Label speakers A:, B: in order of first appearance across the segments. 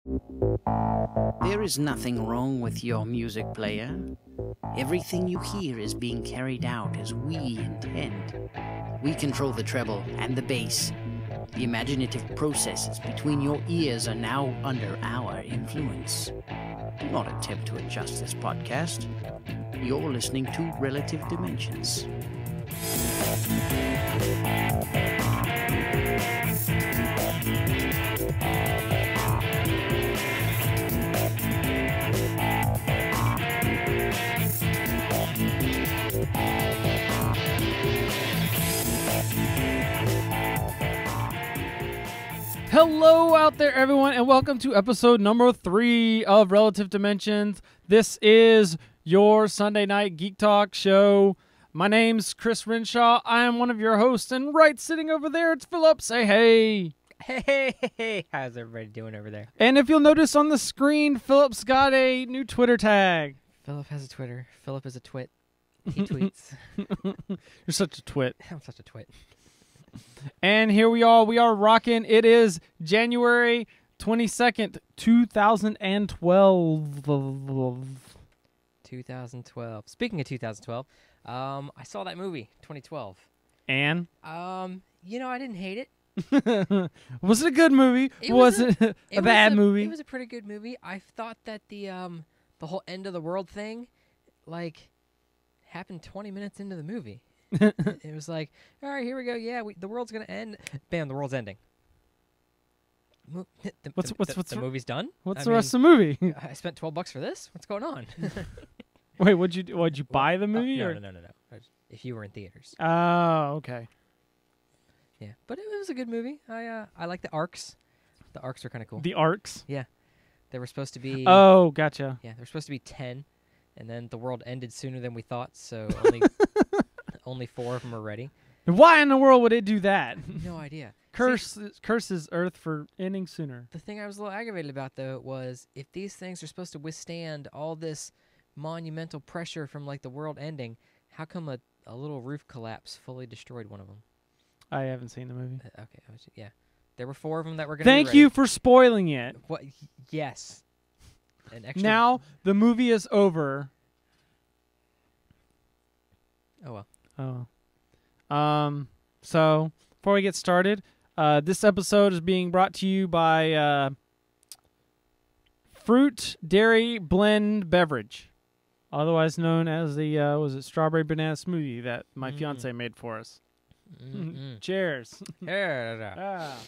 A: There is nothing wrong with your music player. Everything you hear is being carried out as we intend. We control the treble and the bass. The imaginative processes between your ears are now under our influence. Do not attempt to adjust this podcast. You're listening to Relative Dimensions.
B: Hello out there, everyone, and welcome to episode number 3 of Relative Dimensions. This is your Sunday night Geek Talk show. My name's Chris Renshaw. I am one of your hosts, and right sitting over there, it's Philip. Say hey.
C: Hey, how's everybody doing over there?
B: And if you'll notice on the screen, Philip's got a new Twitter tag.
C: Philip has a Twitter. Philip is a twit. He tweets.
B: You're such a twit.
C: I'm such a twit.
B: And here we are rocking. It is January 22nd, 2012.
C: 2012. Speaking of 2012, I saw that movie, 2012.
B: And?
C: I didn't hate it.
B: Was it a good movie? Was it a bad movie?
C: It was a pretty good movie. I thought that the whole end of the world thing, happened 20 minutes into the movie. It was like, all right, here we go. Yeah, the world's gonna end. Bam, the world's ending. The movie's done.
B: What's the rest of the movie?
C: I spent $12 for this. What's going on?
B: Wait, would you buy the movie?
C: No. If you were in theaters.
B: Oh, okay.
C: Yeah, but it was a good movie. I like the arcs. The arcs are kind of cool.
B: The arcs?
C: Yeah, they were supposed to be.
B: Oh, gotcha.
C: Yeah, they're supposed to be 10, and then the world ended sooner than we thought. So only 4 of them are ready.
B: Why in the world would it do that?
C: No idea.
B: Curses Earth for ending sooner.
C: The thing I was a little aggravated about, though, was if these things are supposed to withstand all this monumental pressure from, the world ending, how come a little roof collapse fully destroyed one of them?
B: I haven't seen the movie.
C: Okay. Yeah. There were 4 of them that were going to be ready.
B: Thank you for spoiling it.
C: What? Yes. An extra.
B: Now the movie is over.
C: Oh, well.
B: Oh. So before we get started, this episode is being brought to you by Fruit Dairy Blend Beverage, otherwise known as the strawberry banana smoothie that my fiance made for us. Cheers.
C: This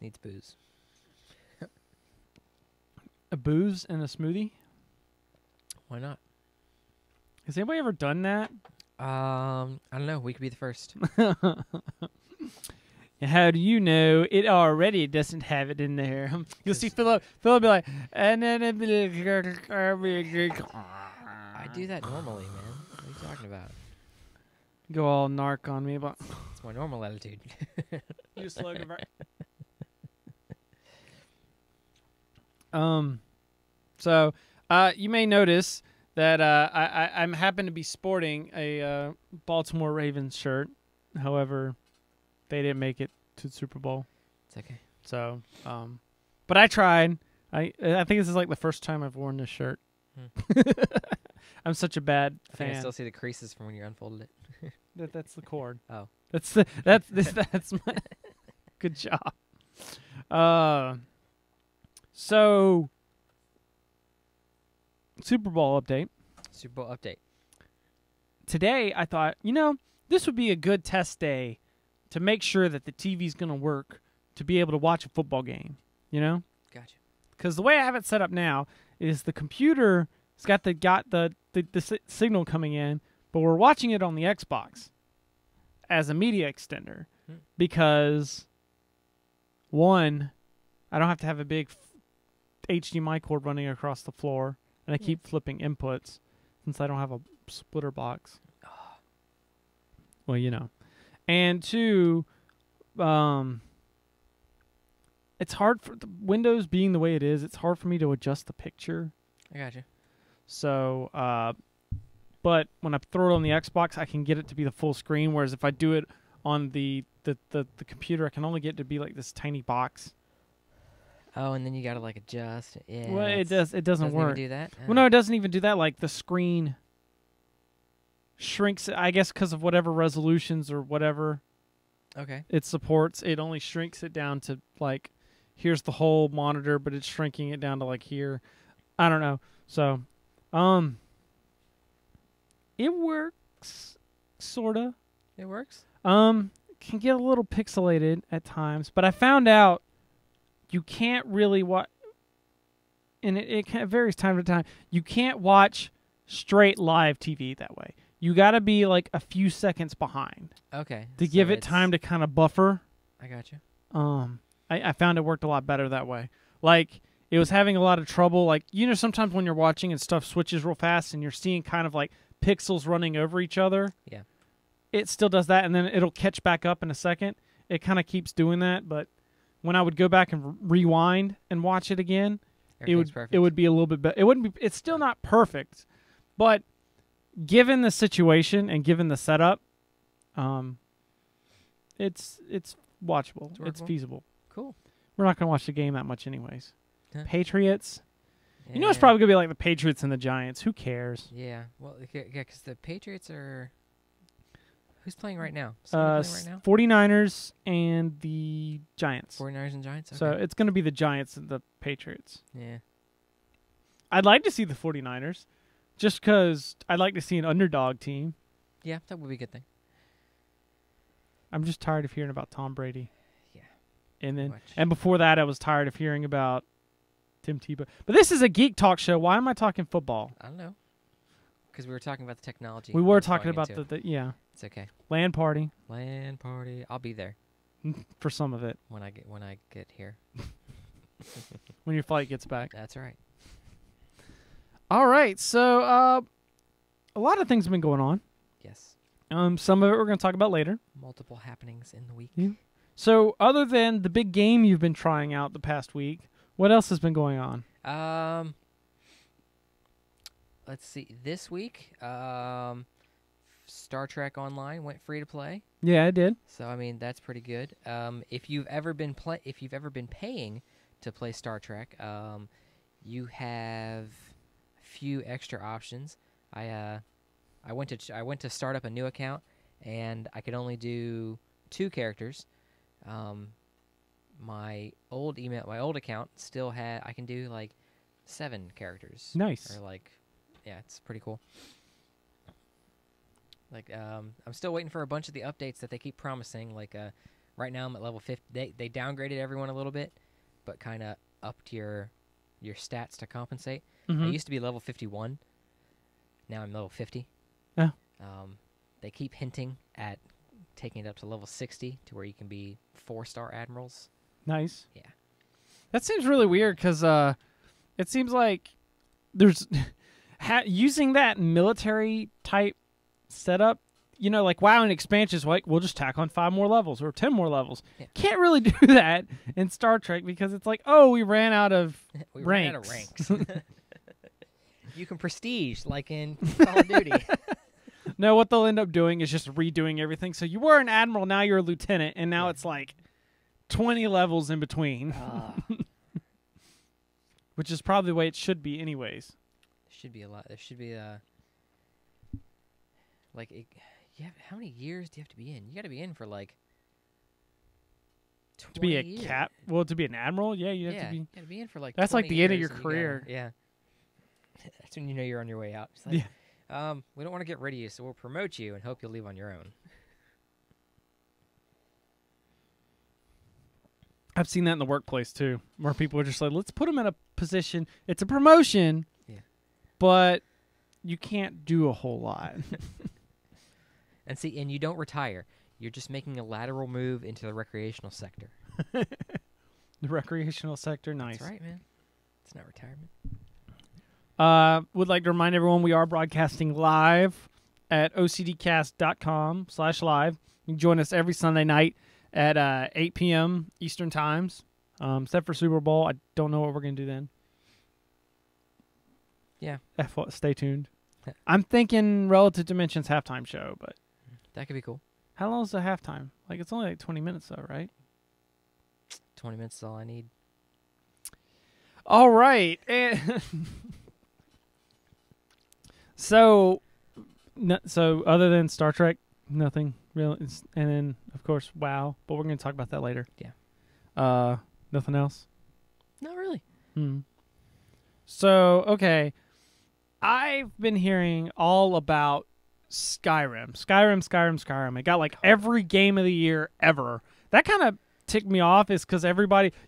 C: needs booze.
B: A booze and a smoothie?
C: Why not?
B: Has anybody ever done that?
C: I don't know. We could be the first.
B: How do you know it already doesn't have it in there? You'll see Philip be like, and then
C: I do that normally, man. What are you talking about?
B: Go all narc on me, but
C: It's my normal attitude.
B: you slogan right. So you may notice that I happen to be sporting a Baltimore Ravens shirt. However, they didn't make it to the Super Bowl.
C: It's okay.
B: So, but I tried. I think this is the first time I've worn this shirt. I'm such a bad fan.
C: I still see the creases from when you unfolded it.
B: That's the cord.
C: Oh,
B: that's my good job. So Super Bowl update.
C: Super Bowl update.
B: Today, I thought, this would be a good test day to make sure that the TV's going to work to be able to watch a football game,
C: Gotcha.
B: Because the way I have it set up now is the computer has got the signal coming in, but we're watching it on the Xbox as a media extender because, one, I don't have to have a big HDMI cord running across the floor, and I keep flipping inputs since I don't have a splitter box. Well, And 2, it's hard for the Windows being the way it is. It's hard for me to adjust the picture.
C: I gotcha.
B: So, but when I throw it on the Xbox, I can get it to be the full screen. Whereas if I do it on the computer, I can only get it to be like this tiny box.
C: Oh, and then you gotta like adjust. Yeah.
B: Well, it
C: it's-
B: doesn't
C: doesn't
B: work.
C: even do that.
B: Well, no, it doesn't even do that. Like the screen shrinks, I guess, because of whatever resolutions or whatever
C: Okay.
B: it supports. It only shrinks it down to like, here's the whole monitor, but it's shrinking it down to like here. I don't know. So, it works, sorta.
C: It works.
B: Can get a little pixelated at times, but I found out you can't really watch, and it varies time to time. You can't watch straight live TV that way. You got to be like a few seconds behind
C: Okay.
B: to
C: so
B: give it
C: it's-
B: time to kind of buffer.
C: I got you.
B: I found it worked a lot better that way. Like it was having a lot of trouble. Like sometimes when you're watching and stuff switches real fast and you're seeing kind of like pixels running over each other.
C: Yeah.
B: It still does that, and then it'll catch back up in a second. It kind of keeps doing that, but when I would go back and rewind and watch it again,
C: Everything's perfect.
B: it would be a little bit better. It wouldn't be. It's still not perfect, but given the situation and given the setup, it's watchable.
C: It's
B: It's
C: workable.
B: feasible.
C: Cool.
B: We're not gonna watch the game that much, anyways.
C: Huh.
B: Patriots. You know, it's
C: Yeah.
B: probably gonna be like the Patriots and the Giants. Who cares?
C: Yeah. Well, yeah, because the Patriots are. Who's playing right now? Someone playing right now?
B: 49ers and the Giants.
C: 49ers and Giants. Okay.
B: So it's going to be the Giants and the Patriots.
C: yeah.
B: I'd like to see the 49ers just because I'd like to see an underdog team.
C: Yeah, that would be a good thing.
B: I'm just tired of hearing about Tom Brady.
C: Yeah.
B: And
C: Much.
B: before that, I was tired of hearing about Tim Tebow. But this is a geek talk show. Why am I talking football?
C: I don't know. Because we were talking about the technology.
B: We were
C: that's
B: talking
C: going
B: about
C: into it.
B: the yeah,
C: It's okay.
B: LAN party
C: LAN party. I'll be there
B: for some of it
C: when I get here.
B: when your flight gets back.
C: That's right.
B: All right. So a lot of things have been going on.
C: Yes.
B: Some of it we're going to talk about later.
C: Multiple happenings in the week.
B: Yeah. So other than the big game you've been trying out the past week, what else has been going on?
C: Let's see. This week, Star Trek Online went free to play.
B: Yeah, I did.
C: So I mean that's pretty good. If you've ever been paying to play Star Trek, you have a few extra options. I went to start up a new account, and I could only do 2 characters. My old account still had I can do like 7 characters.
B: Nice.
C: Or like, yeah, it's pretty cool. Like, I'm still waiting for a bunch of the updates that they keep promising. Like, right now I'm at level 50. They downgraded everyone a little bit, but kind of upped your stats to compensate. I
B: Mhm.
C: used to be level 51. Now I'm level 50.
B: Yeah.
C: They keep hinting at taking it up to level 60 to where you can be 4-star admirals.
B: Nice.
C: Yeah.
B: That seems really weird because it seems like there's using that military type setup. You know, like WoW and expansions, like we'll just tack on 5 more levels or 10 more levels.
C: Yeah.
B: Can't really do that in Star Trek because it's like, oh, we ran out of
C: We ran out of
B: ranks.
C: ranks. You can prestige like in Call of Duty.
B: No, what they'll end up doing is just redoing everything. So you were an admiral, now you're a lieutenant, and now
C: Yeah.
B: it's like 20 levels in between, which is probably the way it should be anyways.
C: Should be a lot. There should be how many years do you have to be in? You got to be in for like 20
B: To be a
C: years.
B: to be an admiral, yeah, you have
C: Yeah,
B: to be.
C: you got to be in for like.
B: That's like
C: 20
B: the end of
C: years
B: your
C: and you gotta-
B: career.
C: Yeah. That's when you know you're on your way out. It's like, we don't want to get rid of you, so we'll promote you and hope you'll leave on your own.
B: I've seen that in the workplace too, where people are just like, let's put them in a position. It's a promotion,
C: Yeah.
B: but you can't do a whole lot.
C: And see, and you don't retire. You're just making a lateral move into the recreational sector.
B: The recreational sector, nice.
C: That's right, man. It's not retirement.
B: Would like to remind everyone we are broadcasting live at ocdcast.com/live. You can join us every Sunday night at 8 p.m. Eastern times, except for Super Bowl. I don't know what we're going to do then.
C: Yeah.
B: Stay tuned. I'm thinking Relative Dimensions halftime show, but
C: That could be cool.
B: how long is the halftime? Like, it's only like 20 minutes though, right?
C: 20 minutes is all I need.
B: All right. So other than Star Trek, nothing real. And then, of course, WoW. But we're going to talk about that later.
C: Yeah.
B: Nothing else?
C: Not really.
B: So, okay. I've been hearing all about Skyrim. It got like every game of the year ever. That kind of ticked me off is because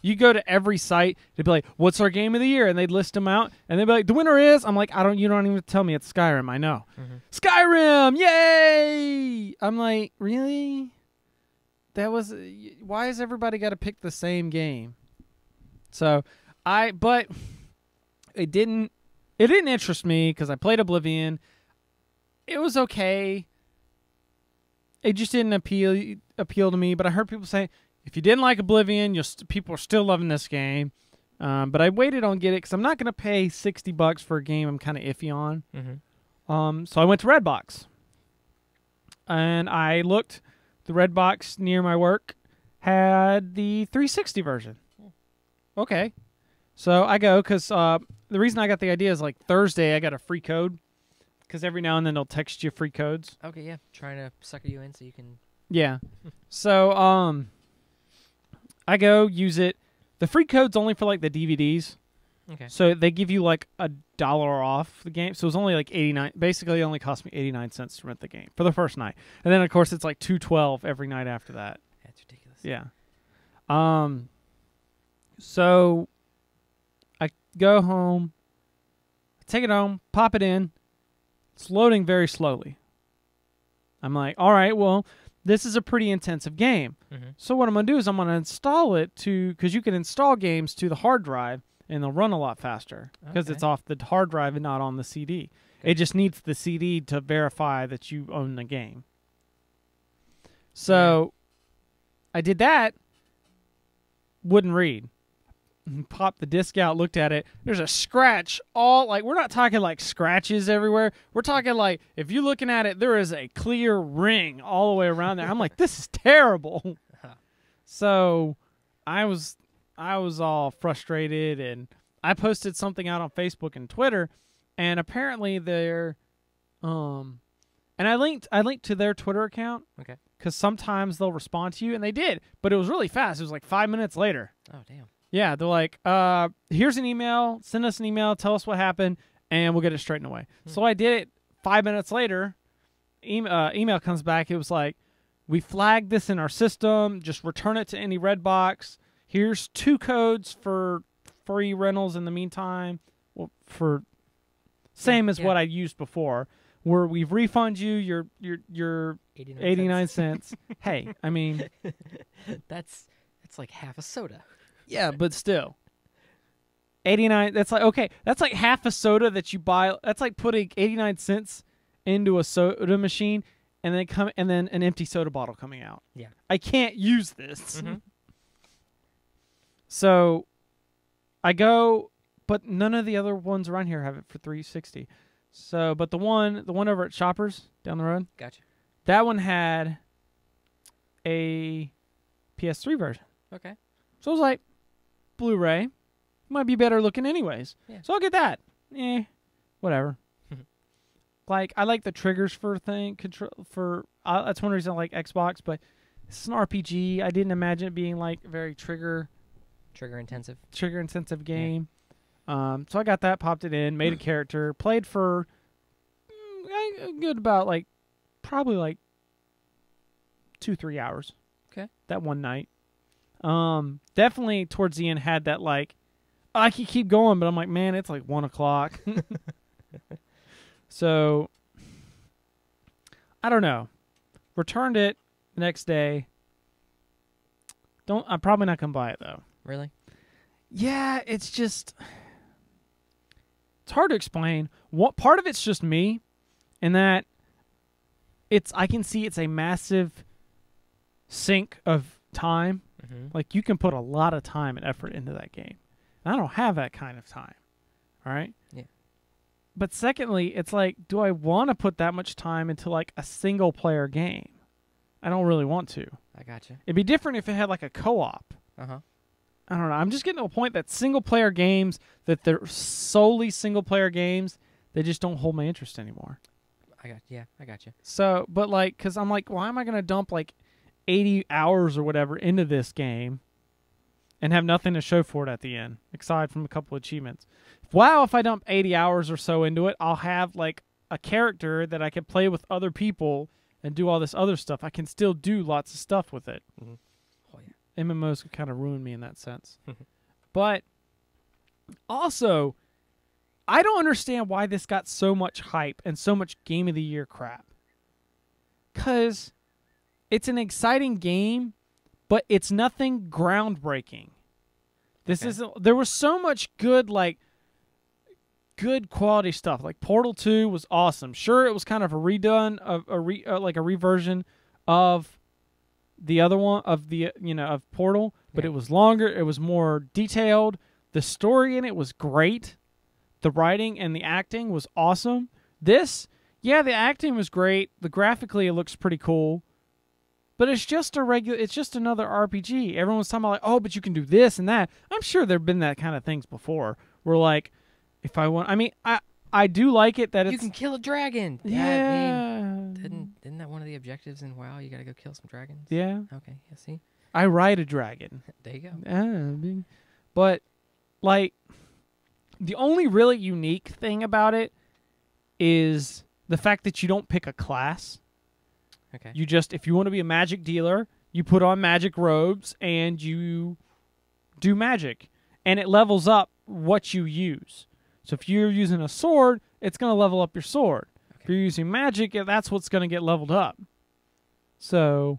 B: you go to every site, they'd be like, what's our game of the year? And they'd list them out. And they'd be like, the winner is, I'm like, you don't even tell me it's Skyrim. I know. Skyrim! Yay! I'm like, really? Why has everybody got to pick the same game? So, but it didn't interest me because I played Oblivion. It was okay. It just didn't appeal to me. But I heard people say, if you didn't like Oblivion, people are still loving this game. But I waited on get it because I'm not going to pay $60 for a game I'm kind of iffy on. So I went to Redbox. And I looked. The Redbox near my work had the 360 version. Okay. So I go because the reason I got the idea is like Thursday I got a free code because every now and then they'll text you free codes.
C: Okay, yeah. Trying to sucker you in so you can...
B: Yeah. So I go use it. The free code's only for like the DVDs.
C: Okay.
B: So they give you like $1 off the game. So it was only like 89. Basically, it only cost me 89 cents to rent the game for the first night. And then of course it's like $2.12 every night after that.
C: That's ridiculous.
B: Yeah. So I go home, take it home, pop it in. It's loading very slowly. I'm like, all right, well, this is a pretty intensive game. So what I'm going to do is I'm going to install it because you can install games to the hard drive and they'll run a lot faster because it's off the hard drive and not on the CD. Okay. It just needs the CD to verify that you own the game. So I did that, wouldn't read. Popped the disc out, looked at it. There's a scratch we're not talking like scratches everywhere. We're talking like, if you're looking at it, there is a clear ring all the way around there. I'm like, this is terrible. So I was all frustrated and I posted something out on Facebook and Twitter and apparently they're and I linked to their Twitter account.
C: Okay. Cuz
B: sometimes they'll respond to you and they did, but it was really fast. It was like 5 minutes later.
C: Oh, damn.
B: Yeah, they're like, here's an email, send us an email, tell us what happened, and we'll get it straightened away. So I did it 5 minutes later. Email comes back. It was like, we flagged this in our system. Just return it to any Redbox. Here's 2 codes for free rentals in the meantime. Well, for same as what I used before, where we've refunded you your 89 cents. Hey, I mean,
C: that's like half a soda.
B: Yeah, but still. 89, that's like, okay, that's like half a soda that you buy. That's like putting 89 cents into a soda machine and then an empty soda bottle coming out.
C: Yeah.
B: I can't use this. So I go, but none of the other ones around here have it for 360. So, but the one over at Shoppers down the road.
C: Gotcha.
B: That one had a PS3 version.
C: Okay.
B: So I was like, Blu-ray might be better looking anyways. Yeah. So I'll get that. Whatever. Like, I like the triggers for that's one reason I like Xbox, but it's an RPG. I didn't imagine it being like very trigger intensive game. Yeah. So I got that, popped it in, made a character, played for good about like probably like 2-3 hours.
C: Okay. That
B: one night. Definitely towards the end had that like, I could keep going, but I'm like, man, it's like 1 o'clock. So, I don't know. Returned it the next day. I'm probably not gonna buy it though.
C: Really?
B: Yeah, it's hard to explain. What part of it's just me, and that I can see it's a massive sink of time. Like, you can put a lot of time and effort into that game. And I don't have that kind of time. All right?
C: Yeah.
B: But secondly, it's like, do I want to put that much time into like a single player game? I don't really want to.
C: I gotcha.
B: It'd be different if it had like a co-op. I don't know. I'm just getting to a point that single-player games, that they're solely single-player games, they just don't hold my interest anymore.
C: I got you.
B: So, but like, because I'm like, why am I going to dump like 80 hours or whatever into this game and have nothing to show for it at the end, aside from a couple achievements? Wow, if I dump 80 hours or so into it, I'll have like a character that I can play with other people and do all this other stuff. I can still do lots of stuff with it.
C: Mm-hmm. Oh, yeah.
B: MMOs could kind of ruin me in that sense. But also, I don't understand why this got so much hype and so much Game of the Year crap. Because it's an exciting game, but it's nothing groundbreaking. This isn't. There was so much good, like, good quality stuff. Like Portal 2 was awesome. Sure, it was kind of a redone of like a reversion of the other one of the of Portal, but it was longer. It was more detailed. The story in it was great. The writing and the acting was awesome. This, the acting was great. Graphically, it looks pretty cool. But it's just it's just another RPG. Everyone's talking about like, oh, but you can do this and that. I'm sure there've been that kind of things before. Where like, if I want, I mean, I do like it that
C: you can kill a dragon.
B: Yeah.
C: I mean, isn't that one of the objectives in WoW? You got to go kill some dragons.
B: Yeah.
C: Okay. Yeah. See.
B: I ride a dragon.
C: There you go.
B: But like, the only really unique thing about it is the fact that you don't pick a class.
C: Okay.
B: You just, if you want to be a magic dealer, you put on magic robes and you do magic. And it levels up what you use. So if you're using a sword, it's going to level up your sword. Okay. If you're using magic, that's what's going to get leveled up. So,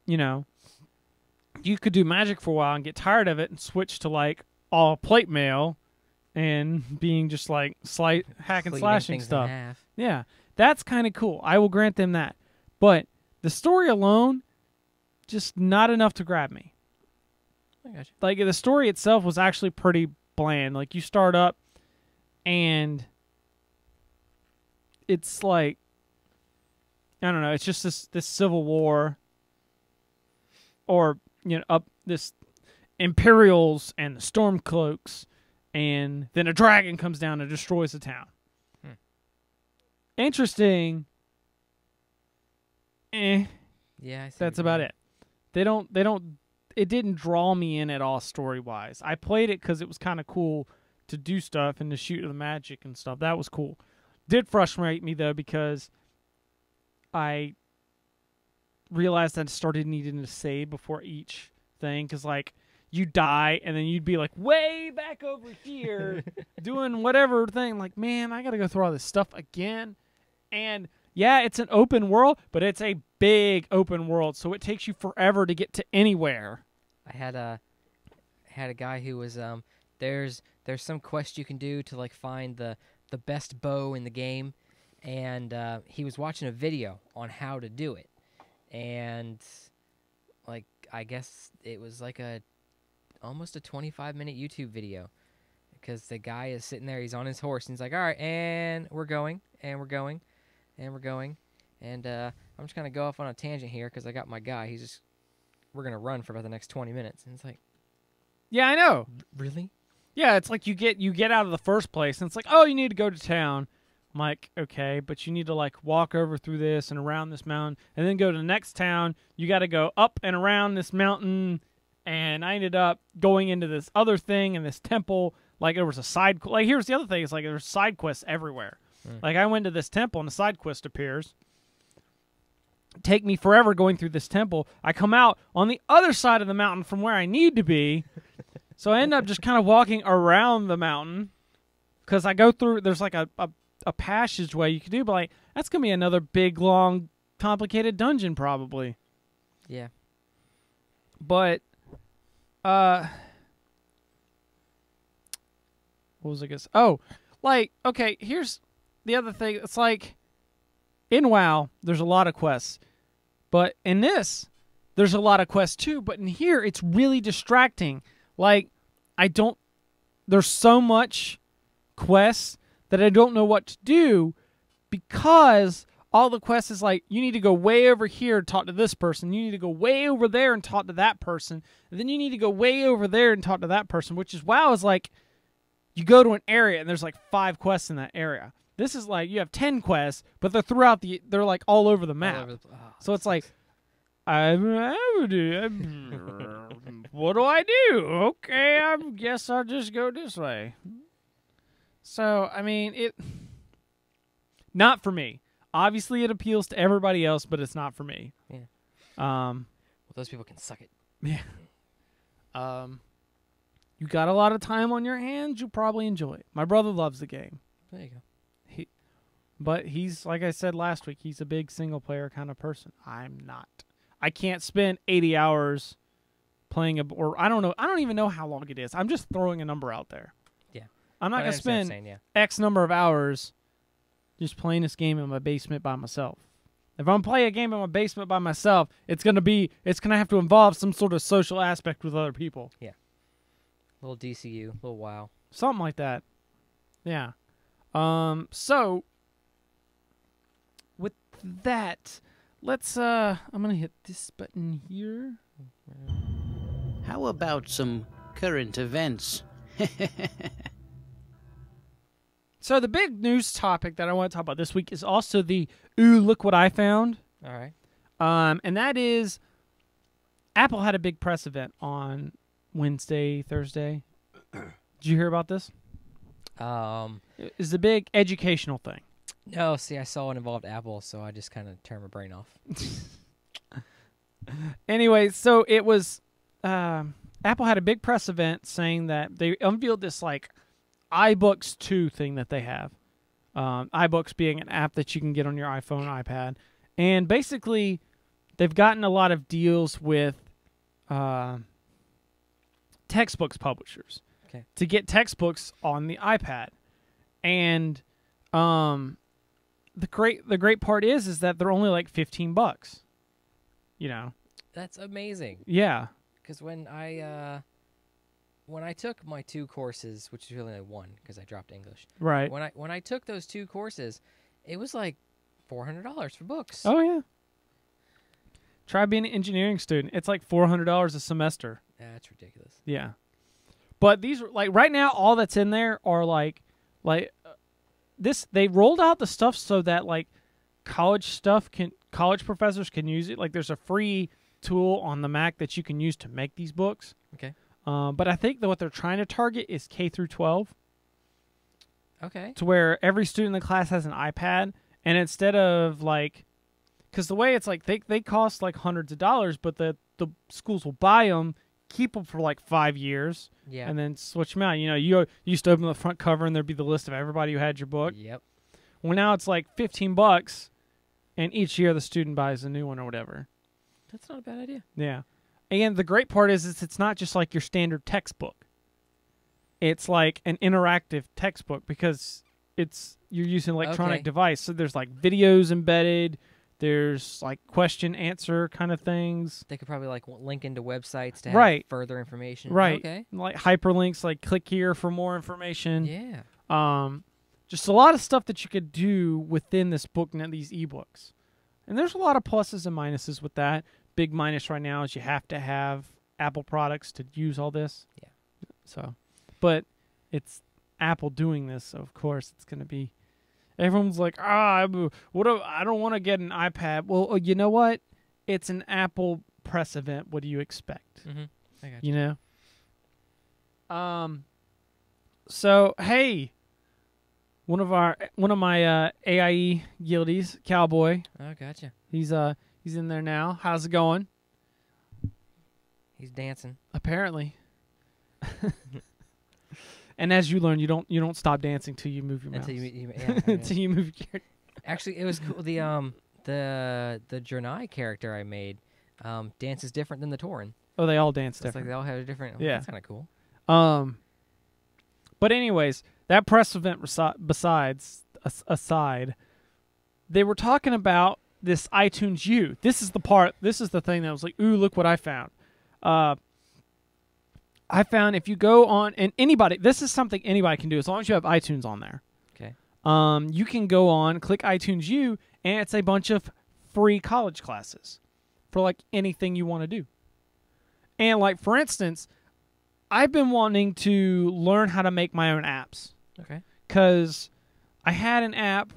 B: you could do magic for a while and get tired of it and switch to like all plate mail and being just like hack and slashing stuff. Yeah, that's kind of cool. I will grant them that. But the story alone, just not enough to grab me.
C: I got you.
B: Like, the story itself was actually pretty bland. Like, you start up, and it's like, I don't know, it's just this civil war, or, up this Imperials and the Stormcloaks, and then a dragon comes down and destroys the town. Interesting.
C: Yeah, I see.
B: That's about it. It didn't draw me in at all story-wise. I played it because it was kind of cool to do stuff and to shoot the magic and stuff. That was cool. Did frustrate me, though, because I realized that I started needing to save before each thing, because, like, you die, and then you'd be, like, way back over here doing whatever thing. Like, man, I got to go through all this stuff again. And yeah, it's an open world, but it's a big open world, so it takes you forever to get to anywhere.
C: I had a guy who was there's some quest you can do to like find the best bow in the game, and he was watching a video on how to do it, and like I guess it was like almost a 25-minute YouTube video, because the guy is sitting there, he's on his horse, and he's like, all right, and we're going, and we're going. And we're going, and I'm just going to go off on a tangent here because I got my guy. We're going to run for about the next 20 minutes. And it's like...
B: Yeah, I know.
C: Really?
B: Yeah, it's like you get out of the first place, and it's like, oh, you need to go to town. I'm like, okay, but you need to, like, walk over through this and around this mountain, and then go to the next town. You got to go up and around this mountain, and I ended up going into this other thing in this temple. Like, there was a side... Like, here's the other thing. It's like there's side quests everywhere. Like, I went to this temple, and a side quest appears. Take me forever going through this temple. I come out on the other side of the mountain from where I need to be. So I end up just kind of walking around the mountain. Because I go through, there's like a passageway you can do, but like, that's going to be another big, long, complicated dungeon, probably.
C: Yeah.
B: But, what was I going to say? Oh, like, okay, here's the other thing. It's like, in WoW, there's a lot of quests. But in this, there's a lot of quests too. But in here, it's really distracting. Like, there's so much quests that I don't know what to do, because all the quests is like, you need to go way over here and talk to this person. You need to go way over there and talk to that person. And then you need to go way over there and talk to that person, which is WoW is like, you go to an area and there's like 5 quests in that area. This is like, you have 10 quests, but they're like all over the map. So it's like, what do I do? Okay, I guess I'll just go this way. So, I mean, not for me. Obviously, it appeals to everybody else, but it's not for me.
C: Yeah.
B: Well,
C: those people can suck it.
B: Yeah. You got a lot of time on your hands, you'll probably enjoy it. My brother loves the game.
C: There you go.
B: But he's, like I said last week, he's a big single-player kind of person. I'm not. I can't spend 80 hours playing or I don't know. I don't even know how long it is. I'm just throwing a number out there.
C: Yeah.
B: I'm not going to spend X number of hours just playing this game in my basement by myself. If I'm playing a game in my basement by myself, it's going to have to involve some sort of social aspect with other people.
C: Yeah. Little DCU, little WoW.
B: Something like that. Yeah. So with that, let's I'm going to hit this button here.
A: How about some current events?
B: So the big news topic that I want to talk about this week is also the "Ooh, look what I found."
C: All right.
B: And that is Apple had a big press event on Wednesday, Thursday. Did you hear about this? It's a big educational thing.
C: No, see, I saw it involved Apple, so I just kind of turned my brain off.
B: Anyway, so it was Apple had a big press event saying that they unveiled this like iBooks 2 thing that they have. iBooks being an app that you can get on your iPhone, iPad. And basically, they've gotten a lot of deals with textbooks publishers to get textbooks on the iPad. And the great part is that they're only like $15. You know.
C: That's amazing.
B: Yeah.
C: Because when I took my 2 courses, which is really only 1 because I dropped English.
B: Right.
C: When I took those 2 courses, it was like $400 for books.
B: Oh yeah. Try being an engineering student. It's like $400 a semester.
C: That's ridiculous. Yeah.
B: But these are like right now all that's in there are like this they rolled out the stuff so that like college professors can use it. Like there's a free tool on the Mac that you can use to make these books.
C: Okay.
B: But I think that what they're trying to target is K through 12.
C: Okay.
B: To where every student in the class has an iPad, and instead of like, because the way it's like they cost like hundreds of dollars, but the schools will buy them, keep them for like 5 years, and then switch them out. You know, you used to open the front cover and there'd be the list of everybody who had your book.
C: Yep.
B: Well, now it's like $15, and each year the student buys a new one or whatever.
C: That's not a bad idea.
B: Yeah. And the great part is it's not just like your standard textbook. It's like an interactive textbook because you're using an electronic device. So there's like videos embedded. There's like question answer kind of things.
C: They could probably like link into websites to have further information.
B: Right.
C: Okay.
B: Like hyperlinks, like click here for more information.
C: Yeah.
B: Just a lot of stuff that you could do within this book and these ebooks. And there's a lot of pluses and minuses with that. Big minus right now is you have to have Apple products to use all this.
C: Yeah.
B: So, but it's Apple doing this, so of course it's going to be. Everyone's like, I don't want to get an iPad. Well, you know what? It's an Apple press event. What do you expect?
C: Mm-hmm. I got
B: you know. So hey, one of my AIE guildies, Cowboy.
C: Oh, gotcha.
B: He's in there now. How's it going?
C: He's dancing.
B: Apparently. And as you learn, you don't stop dancing till you move your mouse. Until you move your character.
C: Actually, it was cool. The Draenei character I made dances different than the Tauren.
B: Oh, they all dance
C: It's
B: different.
C: like they all have a different.
B: Yeah,
C: that's kind of cool.
B: But anyways, that press event aside, they were talking about this iTunes U. This is the thing that was like, ooh, look what I found. I found if you go on, and this is something anybody can do as long as you have iTunes on there.
C: Okay.
B: You can go on, click iTunes U, and it's a bunch of free college classes for like anything you want to do. And like for instance, I've been wanting to learn how to make my own apps.
C: Okay.
B: Because I had an app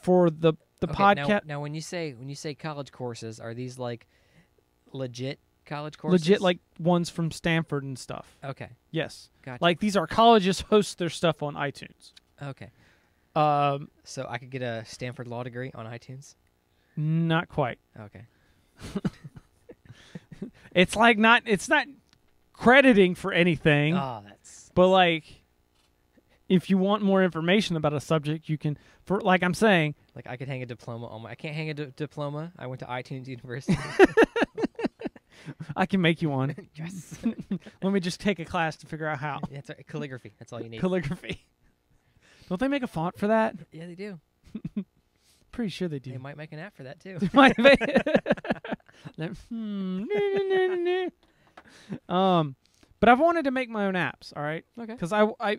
B: for the podcast.
C: Now, when you say college courses, are these like legit college courses?
B: Legit, like ones from Stanford and stuff.
C: Okay.
B: Yes.
C: Gotcha.
B: Like these are colleges host their stuff on iTunes.
C: Okay.
B: So
C: I could get a Stanford law degree on iTunes?
B: Not quite.
C: Okay.
B: It's not crediting for anything.
C: Oh, that's...
B: But like, if you want more information about a subject, you can. For like I'm saying,
C: like I could hang a diploma on my. I can't hang a diploma. I went to iTunes University.
B: I can make you one.
C: Yes.
B: Let me just take a class to figure out how.
C: Yeah, it's calligraphy. That's all you need.
B: Calligraphy. Don't they make a font for that?
C: Yeah, they do.
B: Pretty sure they do.
C: They might make an app for that too.
B: Might make- but I've wanted to make my own apps. All right.
C: Okay.
B: Because I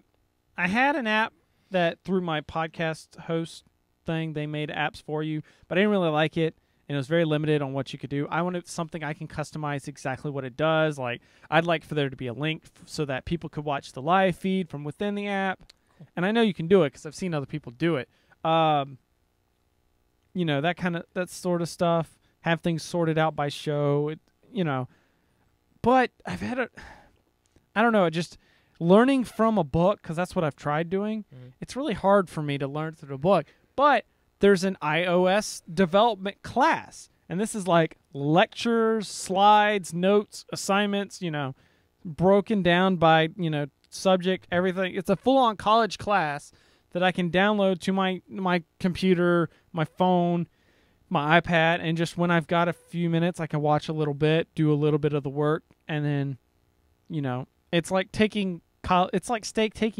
B: had an app that through my podcast host thing they made apps for you, but I didn't really like it, and it was very limited on what you could do. I wanted something I can customize exactly what it does. Like I'd like for there to be a link so that people could watch the live feed from within the app, and I know you can do it because I've seen other people do it. You know, that sort of stuff. Have things sorted out by show. But I've had I don't know, just learning from a book, because that's what I've tried doing.
C: Mm-hmm.
B: It's really hard for me to learn through a book. But there's an iOS development class, and this is like lectures, slides, notes, assignments, broken down by, subject, everything. It's a full-on college class that I can download to my computer, my phone, my iPad, and just when I've got a few minutes, I can watch a little bit, do a little bit of the work, and then, it's like taking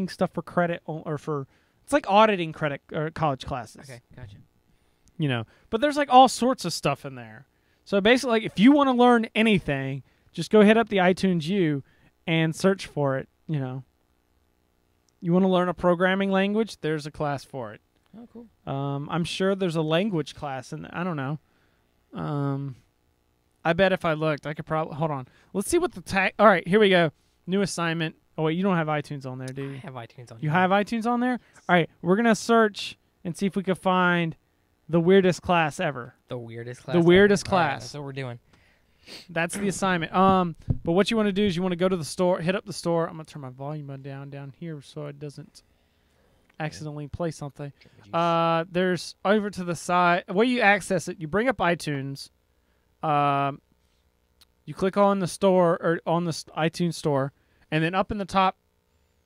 B: stuff for credit it's like auditing credit or college classes.
C: Okay, gotcha.
B: But there's like all sorts of stuff in there. So basically, like if you want to learn anything, just go hit up the iTunes U and search for it. You want to learn a programming language? There's a class for it.
C: Oh, cool.
B: I'm sure there's a language class, and I don't know. I bet if I looked, I could probably hold on. Let's see what the tag. All right, here we go. New assignment. Oh wait, you don't have iTunes on there, do you?
C: I have iTunes on.
B: You have iTunes on there? All right, we're gonna search and see if we can find the weirdest class ever.
C: The weirdest class.
B: The weirdest
C: All right,
B: class.
C: that's what we're doing.
B: That's the assignment. But what you want to do is you want to go to the store, hit up the store. I'm gonna turn my volume down here so it doesn't accidentally play something. There's over to the side. The way you access it, you bring up iTunes. You click on the store or on the iTunes store, and then up in the top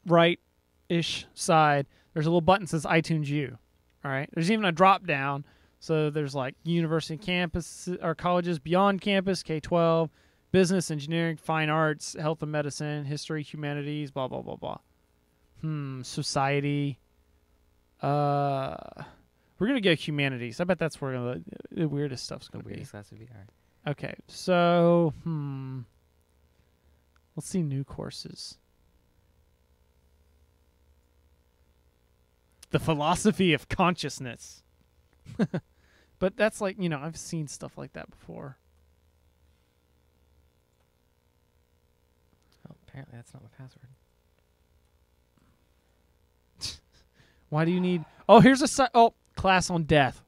B: right-ish side, there's a little button that says iTunes U. All right. There's even a drop down. So there's like university campus or colleges beyond campus, K-12, business, engineering, fine arts, health and medicine, history, humanities, blah, blah, blah, blah. Society. We're going to go humanities. I bet that's where the weirdest stuff's going to be.
C: Weirdest class would be. All right.
B: Okay. So, let's see new courses. The philosophy of consciousness. But that's like, I've seen stuff like that before.
C: Oh, apparently that's not my password.
B: Why do you need... Oh, here's a... class on death.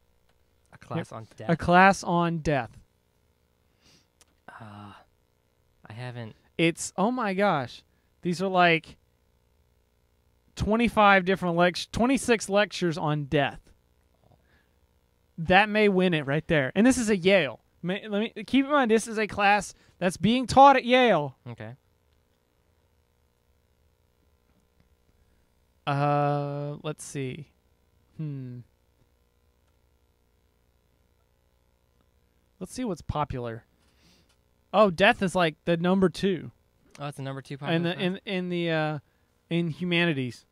C: A class on death.
B: A class on death.
C: I haven't...
B: It's... Oh my gosh. These are like 25 different 26 lectures on death. That may win it right there. And this is at Yale. Let me keep in mind, this is a class that's being taught at Yale.
C: Okay.
B: Let's see. Let's see what's popular. Oh, death is like the number 2.
C: Oh, it's the number 2 popular.
B: In humanities.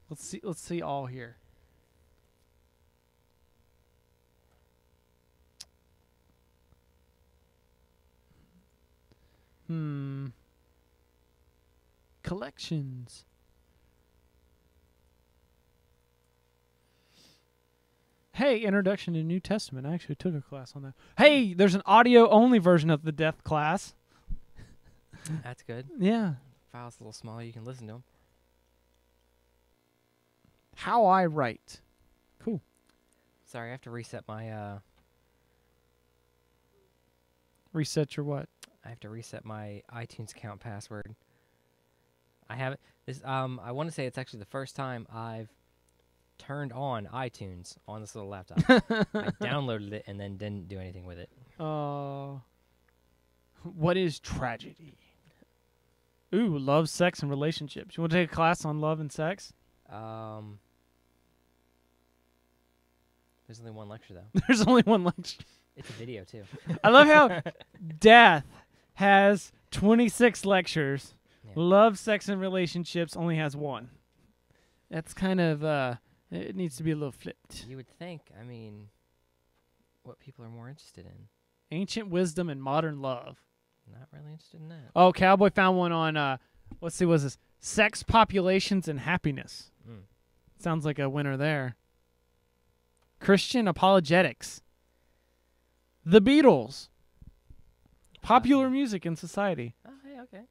B: Let's see all here. Collections. Hey, Introduction to New Testament. I actually took a class on that. Hey, there's an audio-only version of the Death class.
C: That's good.
B: Yeah.
C: File's a little small. You can listen to them.
B: How I Write. Cool.
C: Sorry, I have to reset my.
B: Reset your what?
C: I have to reset my iTunes account password. I haven't. This. I want to say it's actually the first time I've turned on iTunes on this little laptop. I downloaded it and then didn't do anything with it.
B: What is tragedy? Ooh, love, sex, and relationships. You want to take a class on love and sex?
C: There's only one lecture though.
B: There's only one lecture.
C: It's a video too.
B: I love how Death has 26 lectures.
C: Yeah.
B: Love, sex, and relationships only has one. That's kind of it needs to be a little flipped.
C: You would think. I mean, what people are more interested in?
B: Ancient wisdom and modern love.
C: Not really interested in that.
B: Oh, Cowboy found one on let's see, what's this? Sex, populations, and happiness. Sounds like a winner there. Christian apologetics. The Beatles. Popular music in society.
C: Oh, hey, okay.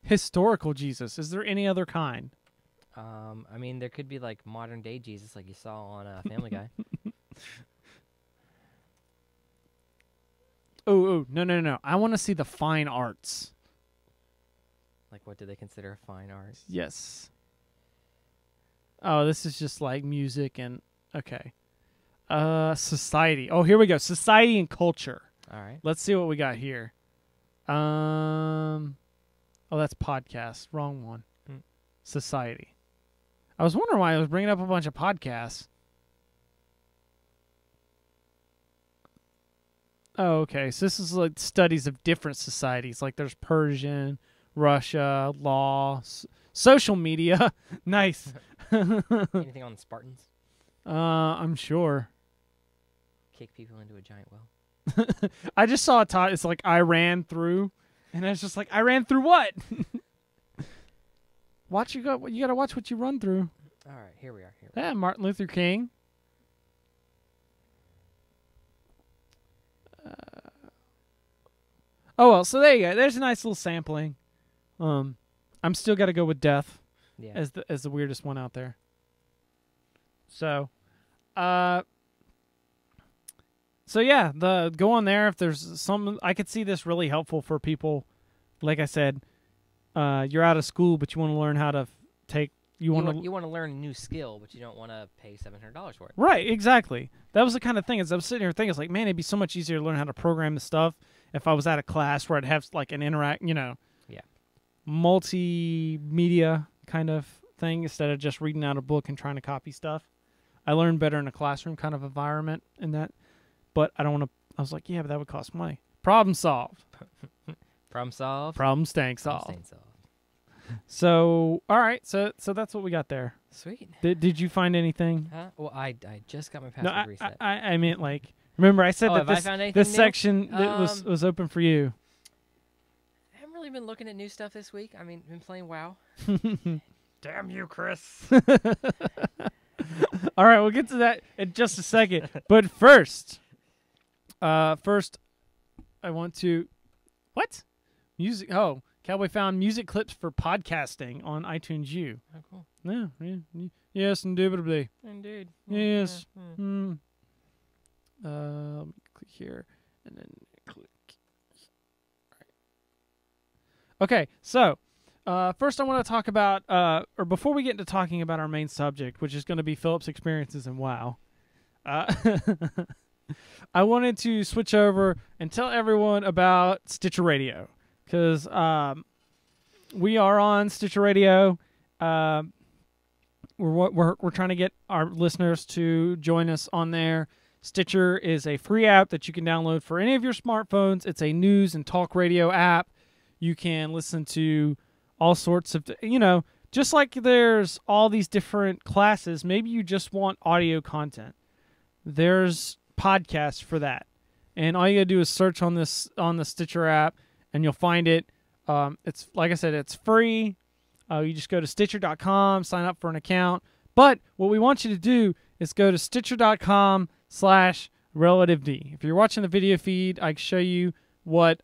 B: Historical Jesus. Is there any other kind?
C: I mean, there could be like modern day Jesus, like you saw on Family Guy.
B: Oh, no. I want to see the fine arts.
C: Like, what do they consider fine art?
B: Yes. Oh, this is just like music and okay. Society. Oh, here we go. Society and culture.
C: All right.
B: Let's see what we got here. Oh, that's podcast. Wrong one. Society. I was wondering why I was bringing up a bunch of podcasts. Oh, okay. So this is like studies of different societies. Like there's Persian, Russia, law, social media. Nice.
C: Anything on the Spartans?
B: I'm sure.
C: Kick people into a giant well.
B: I just saw it's like I ran through, and I was just like, I ran through what? You gotta watch what you run through.
C: All right, here we are.
B: Yeah, Martin Luther King. Oh well, so there you go. There's a nice little sampling. I'm still got to go with Death as the weirdest one out there. So, yeah, go on there if there's some. I could see this really helpful for people. Like I said, you're out of school, but you want to learn how to You want
C: to learn a new skill, but you don't want to pay $700 for it.
B: Right, exactly. That was the kind of thing. As I was sitting here thinking, it's like, man, it'd be so much easier to learn how to program the stuff if I was at a class where I'd have like an multimedia kind of thing instead of just reading out a book and trying to copy stuff. I learned better in a classroom kind of environment in that, but I don't want to. I was like, yeah, but that would cost money. Problem solved.
C: Problem solved.
B: Problem staying solved.
C: Problem staying solved.
B: So, all right. So that's what we got there.
C: Sweet.
B: Did you find anything?
C: Well, I just got my password reset.
B: I meant like. Remember, I said that this section was open for you.
C: I haven't really been looking at new stuff this week. I mean, been playing WoW. Damn you, Chris.
B: All right, we'll get to that in just a second. But first, I want to what? Music. Oh, Cowboy found music clips for podcasting on iTunes U.
C: Oh, cool.
B: Yeah. Yes, indubitably.
C: Indeed.
B: Yes. Let me click here and then click. All right. Okay, so first I want to talk about, or before we get into talking about our main subject, which is going to be Philip's experiences in WoW, I wanted to switch over and tell everyone about Stitcher Radio, because we are on Stitcher Radio. We're trying to get our listeners to join us on there. Stitcher is a free app that you can download for any of your smartphones. It's a news and talk radio app. You can listen to all sorts of, just like there's all these different classes, maybe you just want audio content. There's podcasts for that. And all you gotta do is search on the Stitcher app and you'll find it. It's like I said, it's free. You just go to Stitcher.com, sign up for an account. But what we want you to do is go to Stitcher.com/RelativeD. If you're watching the video feed, I can show you what